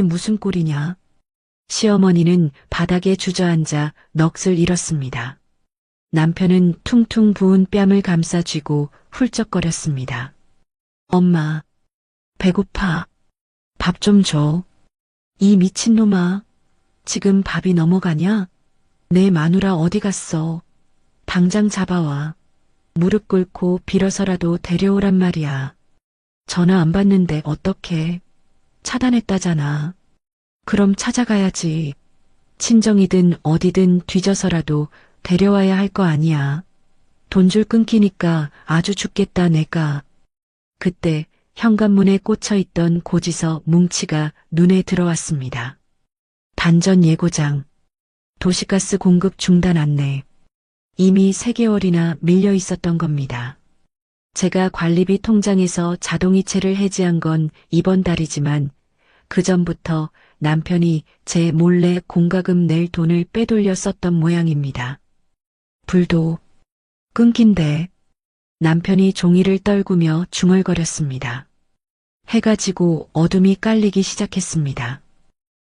무슨 꼴이냐? 시어머니는 바닥에 주저앉아 넋을 잃었습니다. 남편은 퉁퉁 부은 뺨을 감싸 쥐고 훌쩍거렸습니다. 엄마, 배고파. 밥 좀 줘. 이 미친놈아. 지금 밥이 넘어가냐? 내 마누라 어디 갔어? 당장 잡아와. 무릎 꿇고 빌어서라도 데려오란 말이야. 전화 안 받는데 어떡해. 차단했다잖아. 그럼 찾아가야지. 친정이든 어디든 뒤져서라도 데려와야 할 거 아니야. 돈줄 끊기니까 아주 죽겠다 내가. 그때 현관문에 꽂혀있던 고지서 뭉치가 눈에 들어왔습니다. 반전 예고장. 도시가스 공급 중단 안내. 이미 3개월이나 밀려 있었던 겁니다. 제가 관리비 통장에서 자동이체를 해지한 건 이번 달이지만 그 전부터 남편이 제 몰래 공과금 낼 돈을 빼돌려 썼던 모양입니다. 불도 끊긴대. 남편이 종이를 떨구며 중얼거렸습니다. 해가 지고 어둠이 깔리기 시작했습니다.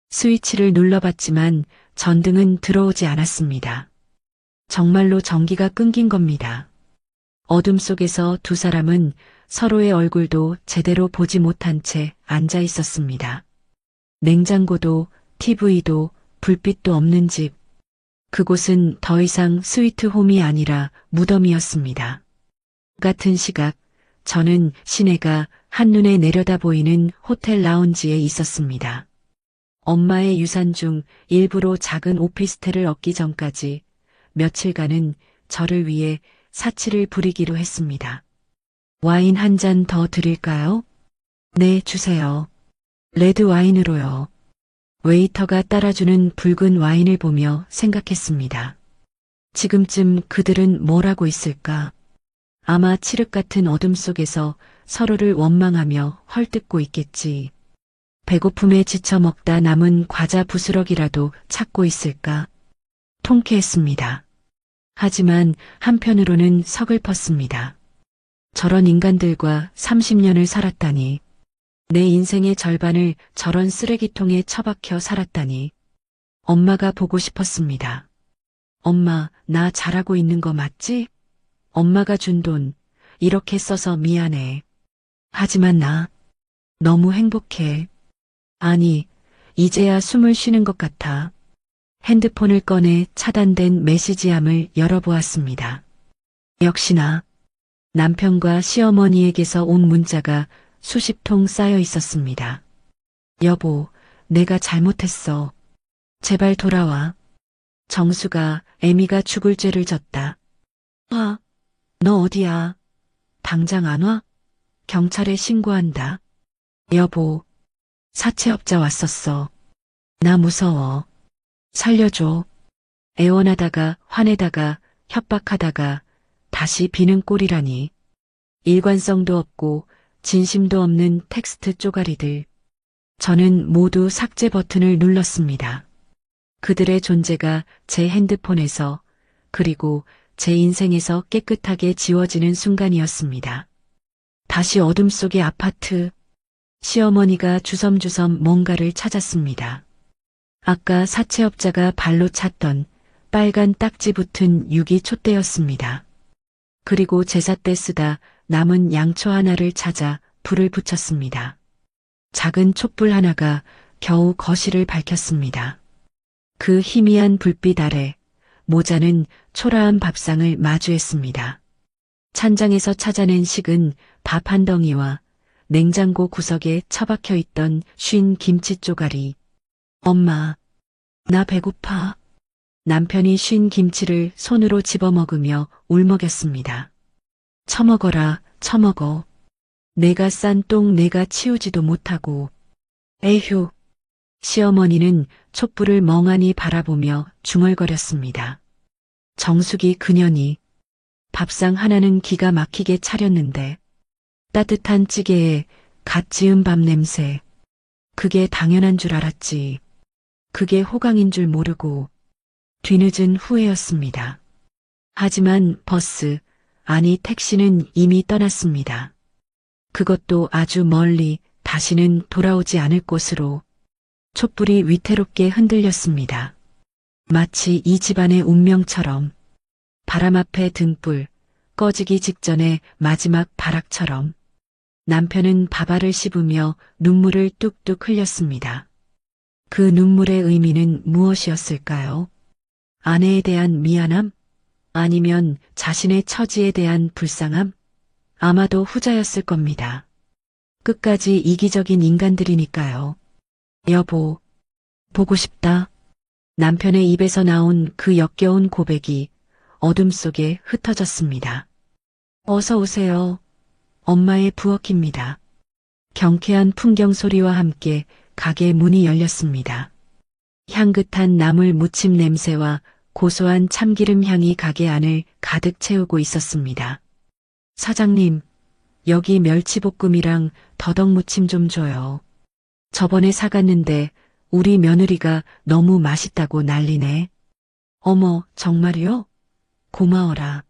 스위치를 눌러봤지만 전등은 들어오지 않았습니다. 정말로 전기가 끊긴 겁니다. 어둠 속에서 두 사람은 서로의 얼굴도 제대로 보지 못한 채 앉아 있었습니다. 냉장고도 TV도 불빛도 없는 집. 그곳은 더 이상 스위트홈이 아니라 무덤이었습니다. 같은 시각 저는 시내가 한눈에 내려다 보이는 호텔 라운지에 있었습니다. 엄마의 유산 중 일부로 작은 오피스텔을 얻기 전까지 며칠간은 저를 위해 사치를 부리기로 했습니다. 와인 한 잔 더 드릴까요? 네, 주세요. 레드 와인으로요. 웨이터가 따라주는 붉은 와인을 보며 생각했습니다. 지금쯤 그들은 뭘 하고 있을까? 아마 칠흑 같은 어둠 속에서 서로를 원망하며 헐뜯고 있겠지. 배고픔에 지쳐 먹다 남은 과자 부스러기라도 찾고 있을까? 통쾌했습니다. 하지만 한편으로는 서글펐습니다. 저런 인간들과 30년을 살았다니. 내 인생의 절반을 저런 쓰레기통에 처박혀 살았다니. 엄마가 보고 싶었습니다. 엄마, 나 잘하고 있는 거 맞지? 엄마가 준 돈, 이렇게 써서 미안해. 하지만 나 너무 행복해. 아니, 이제야 숨을 쉬는 것 같아. 핸드폰을 꺼내 차단된 메시지함을 열어보았습니다. 역시나 남편과 시어머니에게서 온 문자가 수십 통 쌓여 있었습니다. 여보, 내가 잘못했어. 제발 돌아와. 정수가 애미가 죽을 죄를 졌다. 아, 너 어디야? 당장 안 와? 경찰에 신고한다. 여보, 사채업자 왔었어. 나 무서워. 살려줘. 애원하다가 화내다가 협박하다가 다시 비는 꼴이라니. 일관성도 없고 진심도 없는 텍스트 쪼가리들. 저는 모두 삭제 버튼을 눌렀습니다. 그들의 존재가 제 핸드폰에서 그리고 제 인생에서 깨끗하게 지워지는 순간이었습니다. 다시 어둠 속의 아파트. 시어머니가 주섬주섬 뭔가를 찾았습니다. 아까 사채업자가 발로 찼던 빨간 딱지 붙은 유기 촛대였습니다. 그리고 제사 때 쓰다 남은 양초 하나를 찾아 불을 붙였습니다. 작은 촛불 하나가 겨우 거실을 밝혔습니다. 그 희미한 불빛 아래 모자는 초라한 밥상을 마주했습니다. 찬장에서 찾아낸 식은 밥 한 덩이와 냉장고 구석에 처박혀 있던 쉰 김치 쪼가리. 엄마, 나 배고파. 남편이 쉰 김치를 손으로 집어먹으며 울먹였습니다. 처먹어라, 처먹어. 내가 싼 똥 내가 치우지도 못하고. 에휴. 시어머니는 촛불을 멍하니 바라보며 중얼거렸습니다. 정숙이 그년이 밥상 하나는 기가 막히게 차렸는데 따뜻한 찌개에 갓 지은 밥 냄새. 그게 당연한 줄 알았지. 그게 호강인 줄 모르고 뒤늦은 후회였습니다. 하지만 버스, 아니 택시는 이미 떠났습니다. 그것도 아주 멀리 다시는 돌아오지 않을 곳으로. 촛불이 위태롭게 흔들렸습니다. 마치 이 집안의 운명처럼. 바람 앞에 등불, 꺼지기 직전의 마지막 발악처럼. 남편은 밥알을 씹으며 눈물을 뚝뚝 흘렸습니다. 그 눈물의 의미는 무엇이었을까요? 아내에 대한 미안함? 아니면 자신의 처지에 대한 불쌍함? 아마도 후자였을 겁니다. 끝까지 이기적인 인간들이니까요. 여보, 보고 싶다. 남편의 입에서 나온 그 역겨운 고백이 어둠 속에 흩어졌습니다. 어서 오세요. 엄마의 부엌입니다. 경쾌한 풍경 소리와 함께 가게 문이 열렸습니다. 향긋한 나물 무침 냄새와 고소한 참기름 향이 가게 안을 가득 채우고 있었습니다. 사장님, 여기 멸치볶음이랑 더덕무침 좀 줘요. 저번에 사갔는데 우리 며느리가 너무 맛있다고 난리네. 어머, 정말요? 고마워라.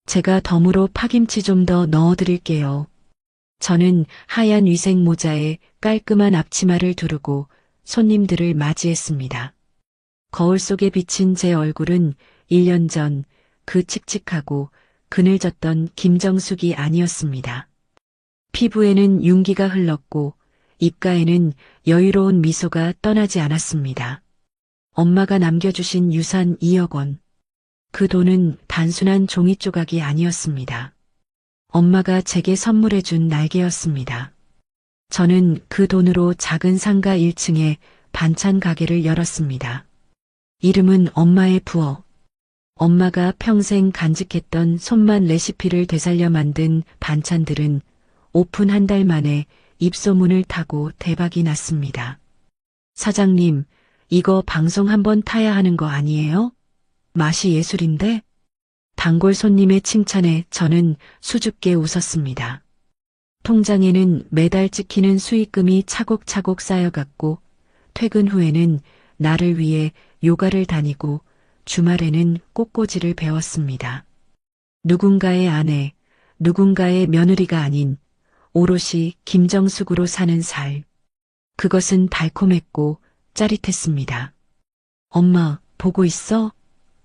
제가 덤으로 파김치 좀 더 넣어드릴게요. 저는 하얀 위생 모자에 깔끔한 앞치마를 두르고 손님들을 맞이했습니다. 거울 속에 비친 제 얼굴은 1년 전 그 칙칙하고 그늘졌던 김정숙이 아니었습니다. 피부에는 윤기가 흘렀고 입가에는 여유로운 미소가 떠나지 않았습니다. 엄마가 남겨주신 유산 2억 원. 그 돈은 단순한 종이 조각이 아니었습니다. 엄마가 제게 선물해준 날개였습니다. 저는 그 돈으로 작은 상가 1층에 반찬 가게를 열었습니다. 이름은 엄마의 부엌. 엄마가 평생 간직했던 손맛 레시피를 되살려 만든 반찬들은 오픈 한 달 만에 입소문을 타고 대박이 났습니다. 사장님, 이거 방송 한번 타야 하는 거 아니에요? 맛이 예술인데? 단골 손님의 칭찬에 저는 수줍게 웃었습니다. 통장에는 매달 찍히는 수익금이 차곡차곡 쌓여갔고 퇴근 후에는 나를 위해 요가를 다니고 주말에는 꽃꽂이를 배웠습니다. 누군가의 아내, 누군가의 며느리가 아닌 오롯이 김정숙으로 사는 살. 그것은 달콤했고 짜릿했습니다. 엄마, 보고 있어?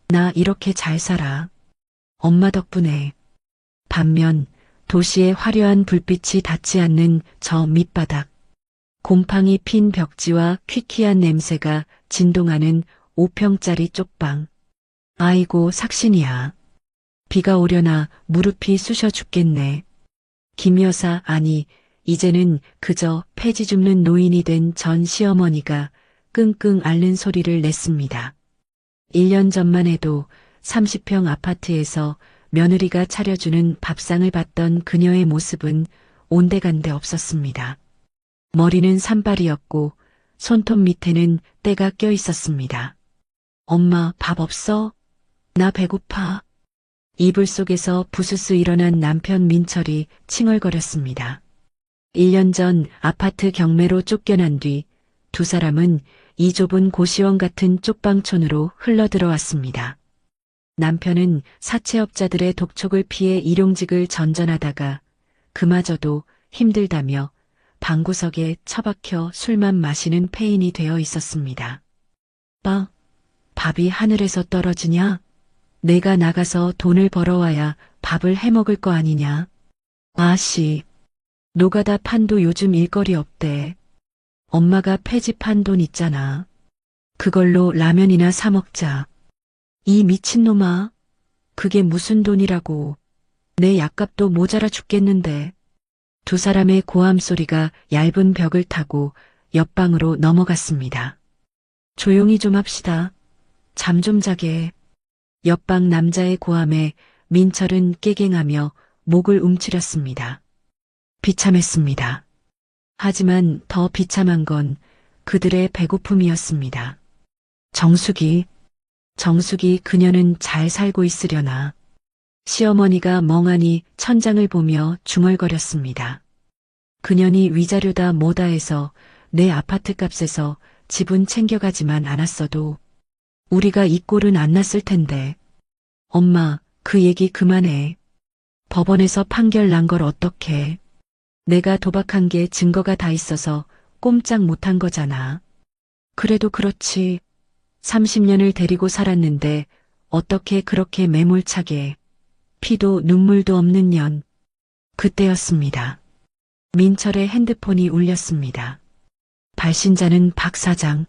나 이렇게 잘 살아. 엄마 덕분에. 반면 도시의 화려한 불빛이 닿지 않는 저 밑바닥. 곰팡이 핀 벽지와 퀴퀴한 냄새가 진동하는 5평짜리 쪽방. 아이고 삭신이야. 비가 오려나 무릎이 쑤셔 죽겠네. 김 여사 아니 이제는 그저 폐지 줍는 노인이 된 전 시어머니가 끙끙 앓는 소리를 냈습니다. 1년 전만 해도 30평 아파트에서 며느리가 차려주는 밥상을 봤던 그녀의 모습은 온데간데 없었습니다. 머리는 산발이었고 손톱 밑에는 때가 껴 있었습니다. 엄마 밥 없어? 나 배고파. 이불 속에서 부스스 일어난 남편 민철이 칭얼거렸습니다. 1년 전 아파트 경매로 쫓겨난 뒤 두 사람은 이 좁은 고시원 같은 쪽방촌으로 흘러들어왔습니다. 남편은 사채업자들의 독촉을 피해 일용직을 전전하다가 그마저도 힘들다며 방구석에 처박혀 술만 마시는 폐인이 되어 있었습니다. 밥이 하늘에서 떨어지냐? 내가 나가서 돈을 벌어와야 밥을 해먹을 거 아니냐? 아씨, 노가다 판도 요즘 일거리 없대. 엄마가 폐지판 돈 있잖아. 그걸로 라면이나 사 먹자. 이 미친놈아. 그게 무슨 돈이라고. 내 약값도 모자라 죽겠는데. 두 사람의 고함 소리가 얇은 벽을 타고 옆방으로 넘어갔습니다. 조용히 좀 합시다. 잠 좀 자게. 옆방 남자의 고함에 민철은 깨갱하며 목을 움츠렸습니다. 비참했습니다. 하지만 더 비참한 건 그들의 배고픔이었습니다. 정숙이 그녀는 잘 살고 있으려나. 시어머니가 멍하니 천장을 보며 중얼거렸습니다. 그년이 위자료다 뭐다 해서 내 아파트 값에서 지분 챙겨가지만 않았어도 우리가 이 꼴은 안 났을 텐데. 엄마, 그 얘기 그만해. 법원에서 판결 난 걸 어떡해. 내가 도박한 게 증거가 다 있어서 꼼짝 못한 거잖아. 그래도 그렇지. 30년을 데리고 살았는데 어떻게 그렇게 매몰차게, 피도 눈물도 없는 년. 그때였습니다. 민철의 핸드폰이 울렸습니다. 발신자는 박 사장.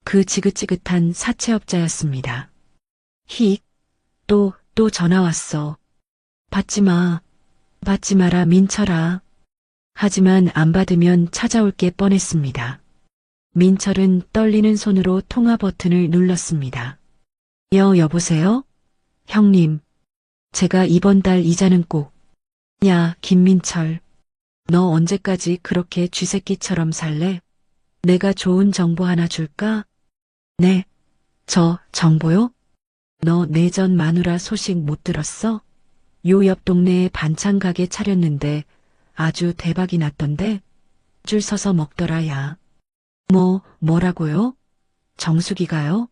그 지긋지긋한 사채업자였습니다. 히, 또 전화 왔어. 받지 마. 받지 마라, 민철아. 하지만 안 받으면 찾아올 게 뻔했습니다. 민철은 떨리는 손으로 통화 버튼을 눌렀습니다. 여보세요? 형님. 제가 이번 달 이자는 꼭. 야, 김민철. 너 언제까지 그렇게 쥐새끼처럼 살래? 내가 좋은 정보 하나 줄까? 네. 정보요? 너 내전 마누라 소식 못 들었어? 요 옆 동네에 반찬 가게 차렸는데 아주 대박이 났던데? 줄 서서 먹더라, 야. 뭐라고요? 정수기가요?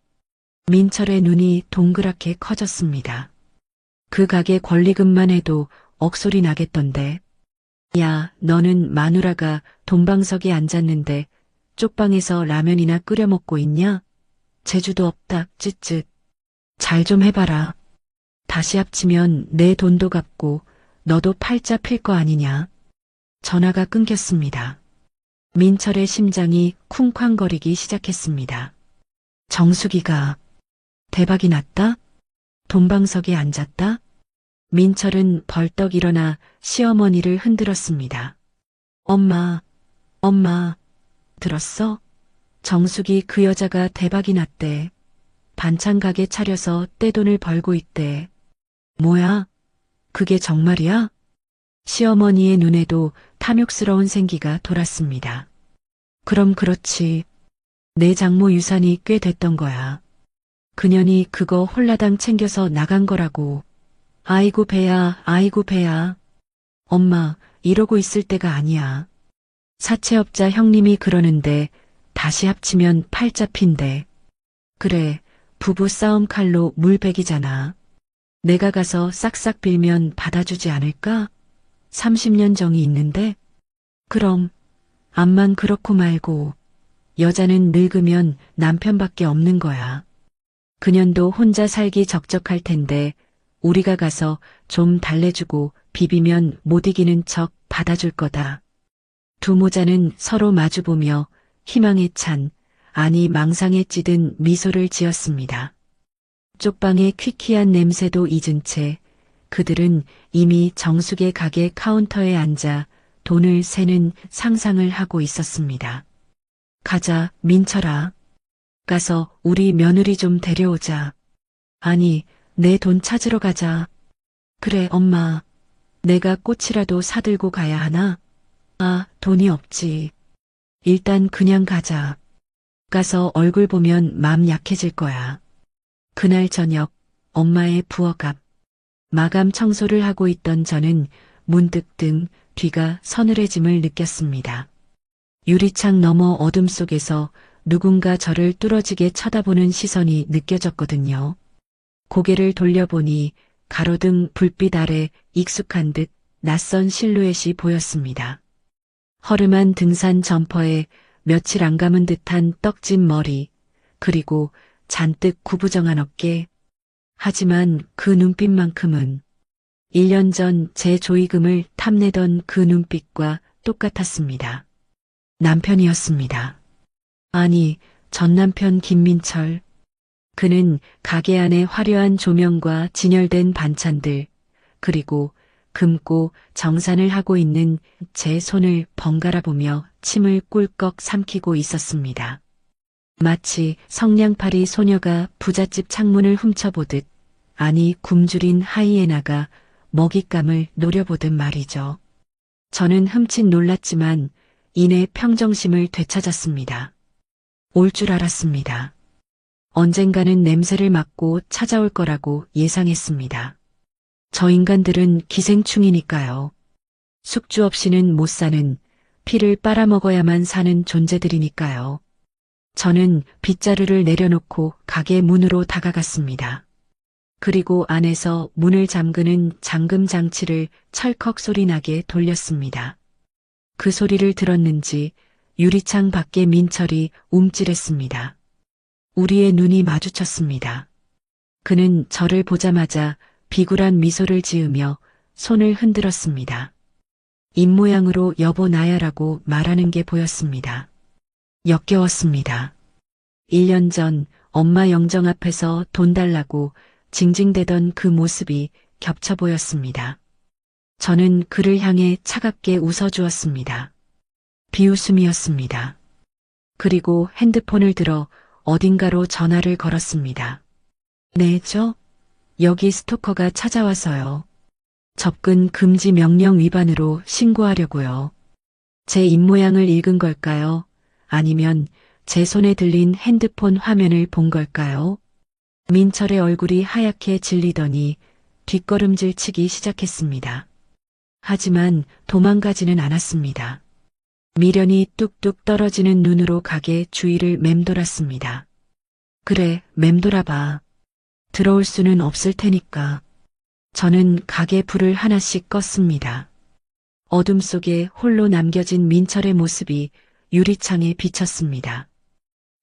민철의 눈이 동그랗게 커졌습니다. 그 가게 권리금만 해도 억소리 나겠던데. 야, 너는 마누라가 돈방석에 앉았는데 쪽방에서 라면이나 끓여 먹고 있냐? 재주도 없다, 쯧쯧. 잘 좀 해봐라. 다시 합치면 내 돈도 갚고 너도 팔자 필 거 아니냐. 전화가 끊겼습니다. 민철의 심장이 쿵쾅거리기 시작했습니다. 정수기가 대박이 났다? 돈방석에 앉았다? 민철은 벌떡 일어나 시어머니를 흔들었습니다. 엄마, 들었어? 정숙이 그 여자가 대박이 났대. 반찬 가게 차려서 떼돈을 벌고 있대. 뭐야? 그게 정말이야? 시어머니의 눈에도 탐욕스러운 생기가 돌았습니다. 그럼 그렇지. 내 장모 유산이 꽤 됐던 거야. 그년이 그거 홀라당 챙겨서 나간 거라고. 아이고 배야, 아이고 배야. 엄마, 이러고 있을 때가 아니야. 사채업자 형님이 그러는데 다시 합치면 팔자핀데. 그래, 부부 싸움 칼로 물백이잖아. 내가 가서 싹싹 빌면 받아주지 않을까? 30년 정이 있는데? 그럼, 암만 그렇고 말고, 여자는 늙으면 남편밖에 없는 거야. 그년도 혼자 살기 적적할 텐데, 우리가 가서 좀 달래주고 비비면 못 이기는 척 받아줄 거다. 두 모자는 서로 마주보며 희망에 찬, 아니 망상에 찌든 미소를 지었습니다. 쪽방의 퀴퀴한 냄새도 잊은 채 그들은 이미 정숙의 가게 카운터에 앉아 돈을 세는 상상을 하고 있었습니다. 가자, 민철아. 가서 우리 며느리 좀 데려오자. 아니, 내 돈 찾으러 가자. 그래, 엄마. 내가 꽃이라도 사들고 가야 하나? 아, 돈이 없지. 일단 그냥 가자. 가서 얼굴 보면 맘 약해질 거야. 그날 저녁, 엄마의 부엌 앞. 마감 청소를 하고 있던 저는 문득 등 뒤가 서늘해짐을 느꼈습니다. 유리창 너머 어둠 속에서 누군가 저를 뚫어지게 쳐다보는 시선이 느껴졌거든요. 고개를 돌려보니 가로등 불빛 아래 익숙한 듯 낯선 실루엣이 보였습니다. 허름한 등산 점퍼에 며칠 안 감은 듯한 떡진 머리, 그리고 잔뜩 구부정한 어깨. 하지만 그 눈빛만큼은 1년 전 제 조의금을 탐내던 그 눈빛과 똑같았습니다. 남편이었습니다. 아니, 전 남편 김민철. 그는 가게 안의 화려한 조명과 진열된 반찬들, 그리고 굶고 정산을 하고 있는 제 손을 번갈아 보며 침을 꿀꺽 삼키고 있었습니다. 마치 성냥팔이 소녀가 부잣집 창문을 훔쳐보듯, 아니 굶주린 하이에나가 먹잇감을 노려보듯 말이죠. 저는 흠칫 놀랐지만 이내 평정심을 되찾았습니다. 올 줄 알았습니다. 언젠가는 냄새를 맡고 찾아올 거라고 예상했습니다. 저 인간들은 기생충이니까요. 숙주 없이는 못 사는, 피를 빨아먹어야만 사는 존재들이니까요. 저는 빗자루를 내려놓고 가게 문으로 다가갔습니다. 그리고 안에서 문을 잠그는 잠금 장치를 철컥 소리 나게 돌렸습니다. 그 소리를 들었는지 유리창 밖에 민철이 움찔했습니다. 우리의 눈이 마주쳤습니다. 그는 저를 보자마자 비굴한 미소를 지으며 손을 흔들었습니다. 입모양으로 여보 나야라고 말하는 게 보였습니다. 역겨웠습니다. 1년 전 엄마 영정 앞에서 돈 달라고 징징대던 그 모습이 겹쳐 보였습니다. 저는 그를 향해 차갑게 웃어주었습니다. 비웃음이었습니다. 그리고 핸드폰을 들어 어딘가로 전화를 걸었습니다. 네, 여기 스토커가 찾아와서요. 접근 금지 명령 위반으로 신고하려고요. 제 입모양을 읽은 걸까요? 아니면 제 손에 들린 핸드폰 화면을 본 걸까요? 민철의 얼굴이 하얗게 질리더니 뒷걸음질 치기 시작했습니다. 하지만 도망가지는 않았습니다. 미련이 뚝뚝 떨어지는 눈으로 가게 주위를 맴돌았습니다. 그래, 맴돌아봐. 들어올 수는 없을 테니까. 저는 가게 불을 하나씩 껐습니다. 어둠 속에 홀로 남겨진 민철의 모습이 유리창에 비쳤습니다.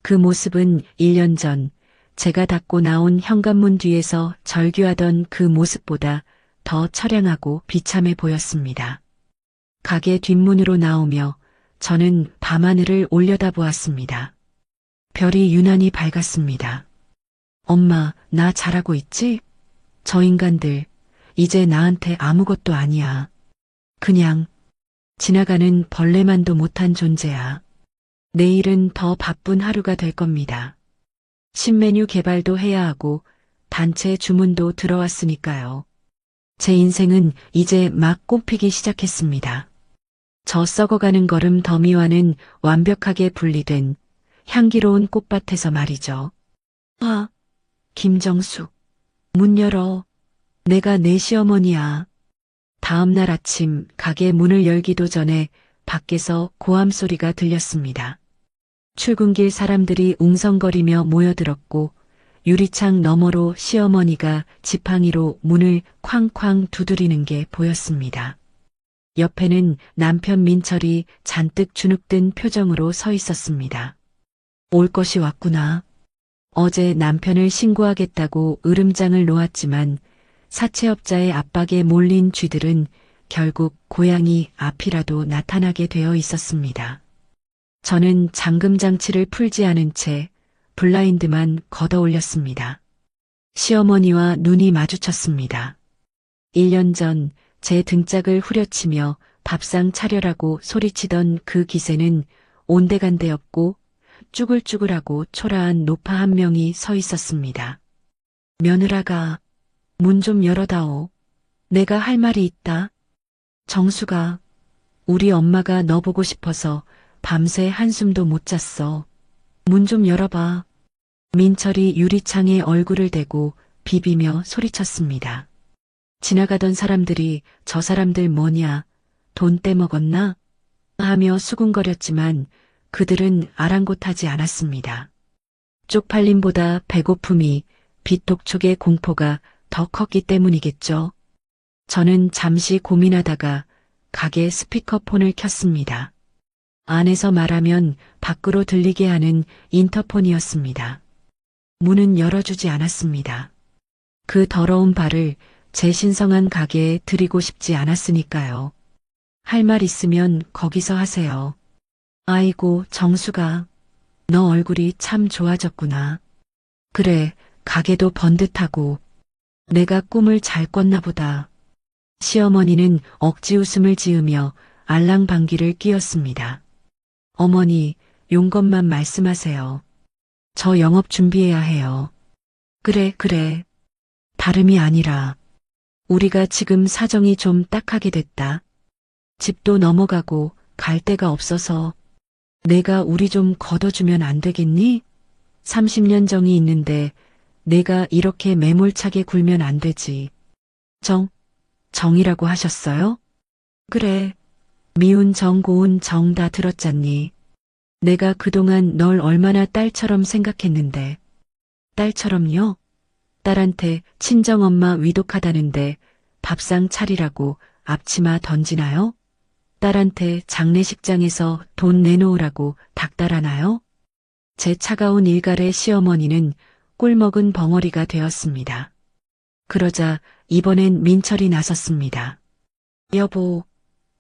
그 모습은 1년 전 제가 닫고 나온 현관문 뒤에서 절규하던 그 모습보다 더 처량하고 비참해 보였습니다. 가게 뒷문으로 나오며 저는 밤하늘을 올려다보았습니다. 별이 유난히 밝았습니다. 엄마, 나 잘하고 있지? 저 인간들, 이제 나한테 아무것도 아니야. 그냥 지나가는 벌레만도 못한 존재야. 내일은 더 바쁜 하루가 될 겁니다. 신메뉴 개발도 해야 하고 단체 주문도 들어왔으니까요. 제 인생은 이제 막 꽃피기 시작했습니다. 저 썩어가는 걸음 더미와는 완벽하게 분리된 향기로운 꽃밭에서 말이죠. 아, 김정숙, 문 열어. 내가 내 시어머니야. 다음 날 아침 가게 문을 열기도 전에 밖에서 고함 소리가 들렸습니다. 출근길 사람들이 웅성거리며 모여들었고 유리창 너머로 시어머니가 지팡이로 문을 쾅쾅 두드리는 게 보였습니다. 옆에는 남편 민철이 잔뜩 주눅든 표정으로 서 있었습니다. 올 것이 왔구나. 어제 남편을 신고하겠다고 으름장을 놓았지만 사채업자의 압박에 몰린 쥐들은 결국 고양이 앞이라도 나타나게 되어 있었습니다. 저는 잠금 장치를 풀지 않은 채 블라인드만 걷어 올렸습니다. 시어머니와 눈이 마주쳤습니다. 1년 전 제 등짝을 후려치며 밥상 차려라고 소리치던 그 기세는 온데간데 없고 쭈글쭈글하고 초라한 노파 한 명이 서 있었습니다. 며느라가 문 좀 열어다오. 내가 할 말이 있다. 정수가, 우리 엄마가 너 보고 싶어서 밤새 한숨도 못 잤어. 문 좀 열어봐. 민철이 유리창에 얼굴을 대고 비비며 소리쳤습니다. 지나가던 사람들이 저 사람들 뭐냐, 돈 떼먹었나? 하며 수군거렸지만 그들은 아랑곳하지 않았습니다. 쪽팔림보다 배고픔이 빚독촉의 공포가 더 컸기 때문이겠죠. 저는 잠시 고민하다가 가게 스피커폰을 켰습니다. 안에서 말하면 밖으로 들리게 하는 인터폰이었습니다. 문은 열어주지 않았습니다. 그 더러운 발을 제 신성한 가게에 들이고 싶지 않았으니까요. 할 말 있으면 거기서 하세요. 아이고, 정수가, 너 얼굴이 참 좋아졌구나. 그래, 가게도 번듯하고 내가 꿈을 잘 꿨나 보다. 시어머니는 억지 웃음을 지으며 알랑방귀를 뀌었습니다. 어머니, 용건만 말씀하세요. 저 영업 준비해야 해요. 그래. 다름이 아니라 우리가 지금 사정이 좀 딱하게 됐다. 집도 넘어가고 갈 데가 없어서 내가 우리 좀 걷어주면 안 되겠니? 30년 정이 있는데 내가 이렇게 매몰차게 굴면 안 되지. 정이라고 하셨어요? 그래. 미운 정, 고운 정 다 들었잖니. 내가 그동안 널 얼마나 딸처럼 생각했는데. 딸처럼요? 딸한테 친정엄마 위독하다는데 밥상 차리라고 앞치마 던지나요? 딸한테 장례식장에서 돈 내놓으라고 닥달하나요? 제 차가운 일갈의 시어머니는 꿀먹은 벙어리가 되었습니다. 그러자 이번엔 민철이 나섰습니다. 여보,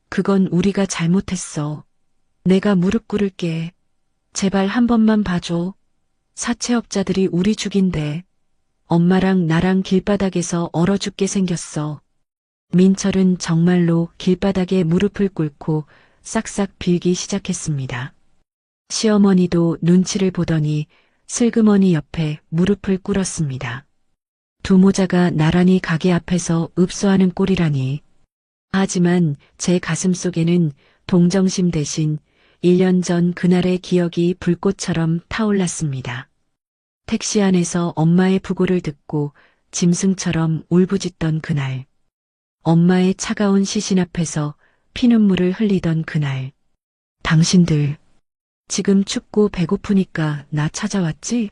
그건 우리가 잘못했어. 내가 무릎 꿇을게. 제발 한 번만 봐줘. 사채업자들이 우리 죽인대. 엄마랑 나랑 길바닥에서 얼어 죽게 생겼어. 민철은 정말로 길바닥에 무릎을 꿇고 싹싹 빌기 시작했습니다. 시어머니도 눈치를 보더니 슬그머니 옆에 무릎을 꿇었습니다. 두 모자가 나란히 가게 앞에서 읍소하는 꼴이라니. 하지만 제 가슴 속에는 동정심 대신 1년 전 그날의 기억이 불꽃처럼 타올랐습니다. 택시 안에서 엄마의 부고를 듣고 짐승처럼 울부짖던 그날. 엄마의 차가운 시신 앞에서 피눈물을 흘리던 그날. 당신들, 지금 춥고 배고프니까 나 찾아왔지?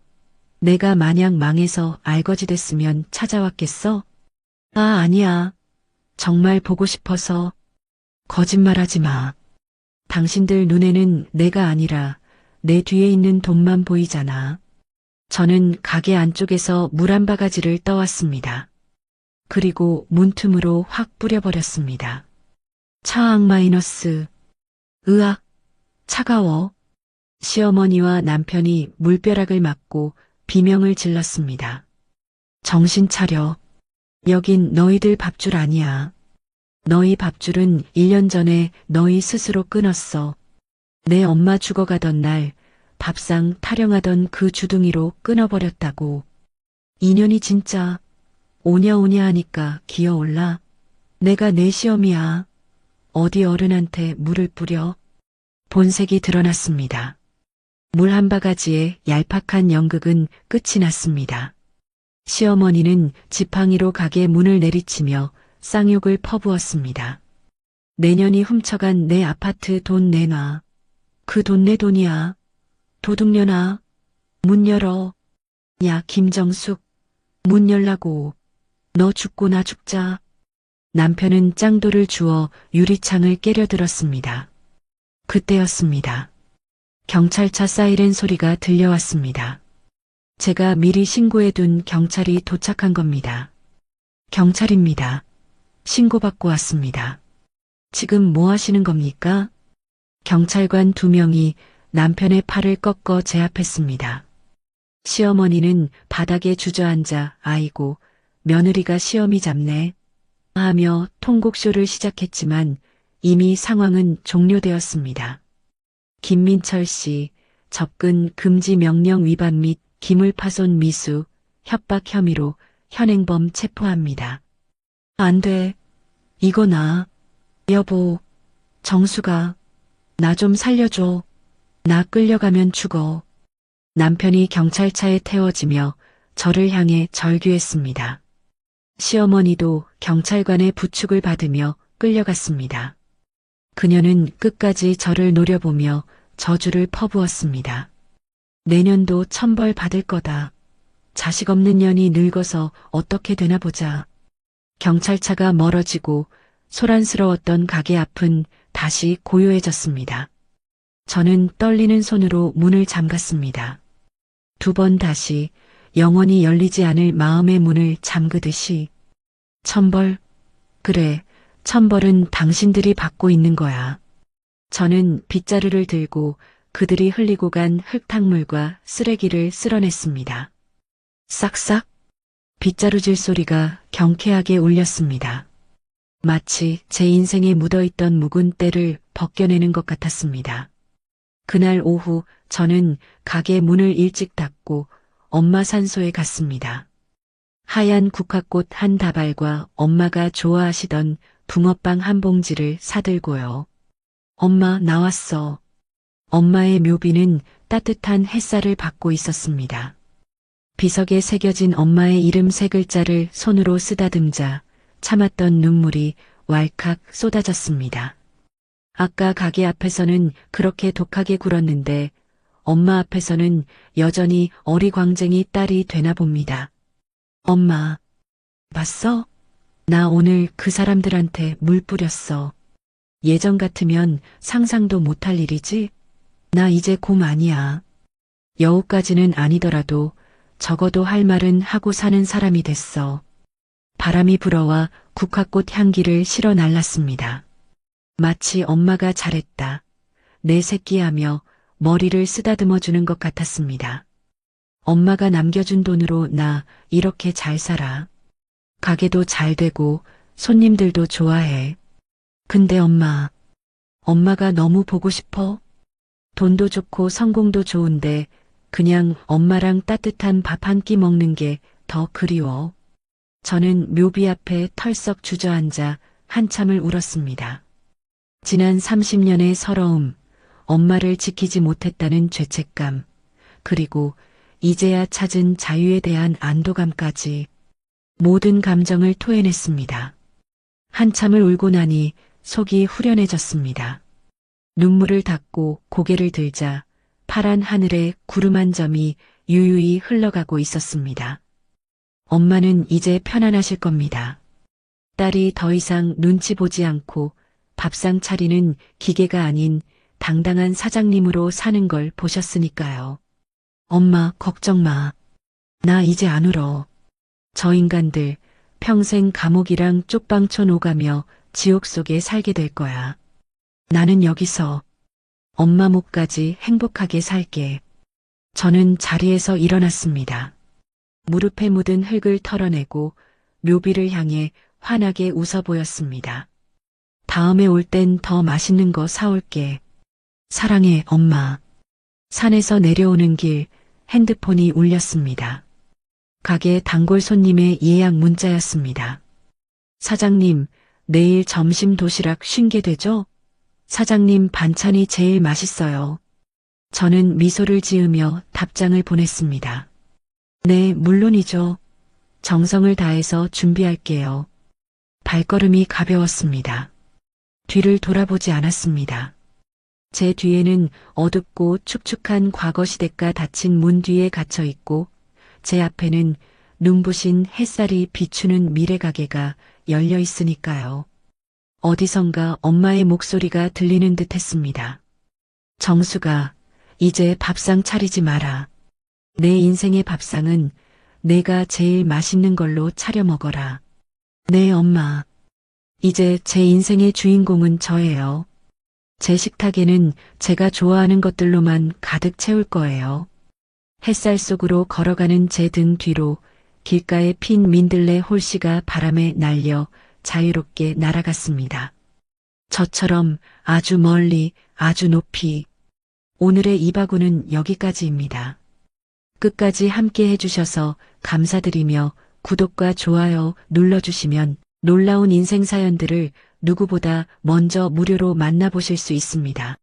내가 마냥 망해서 알거지 됐으면 찾아왔겠어? 아, 아니야. 정말 보고 싶어서. 거짓말하지 마. 당신들 눈에는 내가 아니라 내 뒤에 있는 돈만 보이잖아. 저는 가게 안쪽에서 물 한 바가지를 떠왔습니다. 그리고 문틈으로 확 뿌려버렸습니다. 차악 마이너스. 으악, 차가워. 시어머니와 남편이 물벼락을 맞고 비명을 질렀습니다. 정신 차려. 여긴 너희들 밥줄 아니야. 너희 밥줄은 1년 전에 너희 스스로 끊었어. 내 엄마 죽어가던 날 밥상 타령하던 그 주둥이로 끊어버렸다고. 인연이 진짜 오냐오냐 하니까 기어올라. 내가 내 시험이야. 어디 어른한테 물을 뿌려. 본색이 드러났습니다. 물 한 바가지에 얄팍한 연극은 끝이 났습니다. 시어머니는 지팡이로 가게 문을 내리치며 쌍욕을 퍼부었습니다. 내년이 훔쳐간 내 아파트 돈 내놔. 그 돈 내 돈이야. 도둑년아. 문 열어. 야, 김정숙. 문 열라고. 너 죽고 나 죽자. 남편은 짱돌을 주워 유리창을 깨려들었습니다. 그때였습니다. 경찰차 사이렌 소리가 들려왔습니다. 제가 미리 신고해둔 경찰이 도착한 겁니다. 경찰입니다. 신고받고 왔습니다. 지금 뭐 하시는 겁니까? 경찰관 2명이 남편의 팔을 꺾어 제압했습니다. 시어머니는 바닥에 주저앉아 아이고 며느리가 시험이 잡네 하며 통곡쇼를 시작했지만 이미 상황은 종료되었습니다. 김민철 씨 접근 금지 명령 위반 및 기물파손 미수, 협박 혐의로 현행범 체포합니다. 안 돼. 이거 나. 여보, 정수가 나 좀 살려줘. 나 끌려가면 죽어. 남편이 경찰차에 태워지며 저를 향해 절규했습니다. 시어머니도 경찰관의 부축을 받으며 끌려갔습니다. 그녀는 끝까지 저를 노려보며 저주를 퍼부었습니다. 내년도 천벌 받을 거다. 자식 없는 년이 늙어서 어떻게 되나 보자. 경찰차가 멀어지고 소란스러웠던 가게 앞은 다시 고요해졌습니다. 저는 떨리는 손으로 문을 잠갔습니다. 2번 다시 영원히 열리지 않을 마음의 문을 잠그듯이. 천벌? 그래, 천벌은 당신들이 받고 있는 거야. 저는 빗자루를 들고 그들이 흘리고 간 흙탕물과 쓰레기를 쓸어냈습니다. 싹싹 빗자루질 소리가 경쾌하게 울렸습니다. 마치 제 인생에 묻어있던 묵은 때를 벗겨내는 것 같았습니다. 그날 오후 저는 가게 문을 일찍 닫고 엄마 산소에 갔습니다. 하얀 국화꽃 한 다발과 엄마가 좋아하시던 붕어빵 한 봉지를 사들고요. 엄마 나왔어. 엄마의 묘비는 따뜻한 햇살을 받고 있었습니다. 비석에 새겨진 엄마의 이름 3글자를 손으로 쓰다듬자 참았던 눈물이 왈칵 쏟아졌습니다. 아까 가게 앞에서는 그렇게 독하게 굴었는데 엄마 앞에서는 여전히 어리광쟁이 딸이 되나 봅니다. 엄마, 봤어? 나 오늘 그 사람들한테 물 뿌렸어. 예전 같으면 상상도 못할 일이지? 나 이제 곰 아니야. 여우까지는 아니더라도 적어도 할 말은 하고 사는 사람이 됐어. 바람이 불어와 국화꽃 향기를 실어 날랐습니다. 마치 엄마가 잘했다. 내 새끼 하며 머리를 쓰다듬어 주는 것 같았습니다. 엄마가 남겨준 돈으로 나 이렇게 잘 살아. 가게도 잘 되고 손님들도 좋아해. 근데 엄마가 너무 보고 싶어. 돈도 좋고 성공도 좋은데 그냥 엄마랑 따뜻한 밥 한 끼 먹는 게 더 그리워. 저는 묘비 앞에 털썩 주저앉아 한참을 울었습니다. 지난 30년의 서러움, 엄마를 지키지 못했다는 죄책감, 그리고 이제야 찾은 자유에 대한 안도감까지 모든 감정을 토해냈습니다. 한참을 울고 나니 속이 후련해졌습니다. 눈물을 닦고 고개를 들자 파란 하늘에 구름 한 점이 유유히 흘러가고 있었습니다. 엄마는 이제 편안하실 겁니다. 딸이 더 이상 눈치 보지 않고 밥상 차리는 기계가 아닌 당당한 사장님으로 사는 걸 보셨으니까요. 엄마, 걱정 마. 나 이제 안 울어. 저 인간들 평생 감옥이랑 쪽방촌 오가며 지옥 속에 살게 될 거야. 나는 여기서 엄마 목까지 행복하게 살게. 저는 자리에서 일어났습니다. 무릎에 묻은 흙을 털어내고 묘비를 향해 환하게 웃어 보였습니다. 다음에 올 땐 더 맛있는 거 사올게. 사랑해, 엄마. 산에서 내려오는 길 핸드폰이 울렸습니다. 가게 단골 손님의 예약 문자였습니다. 사장님, 내일 점심 도시락 쉰게 되죠? 사장님 반찬이 제일 맛있어요. 저는 미소를 지으며 답장을 보냈습니다. 네, 물론이죠. 정성을 다해서 준비할게요. 발걸음이 가벼웠습니다. 뒤를 돌아보지 않았습니다. 제 뒤에는 어둡고 축축한 과거 시대가 닫힌 문 뒤에 갇혀 있고 제 앞에는 눈부신 햇살이 비추는 미래 가게가 열려 있으니까요. 어디선가 엄마의 목소리가 들리는 듯 했습니다. 정수가, 이제 밥상 차리지 마라. 내 인생의 밥상은 내가 제일 맛있는 걸로 차려 먹어라. 네, 엄마. 이제 제 인생의 주인공은 저예요. 제 식탁에는 제가 좋아하는 것들로만 가득 채울 거예요. 햇살 속으로 걸어가는 제 등 뒤로 길가에 핀 민들레 홀씨가 바람에 날려 자유롭게 날아갔습니다. 저처럼 아주 멀리, 아주 높이. 오늘의 이바구는 여기까지입니다. 끝까지 함께 해주셔서 감사드리며 구독과 좋아요 눌러주시면 놀라운 인생 사연들을 누구보다 먼저 무료로 만나보실 수 있습니다.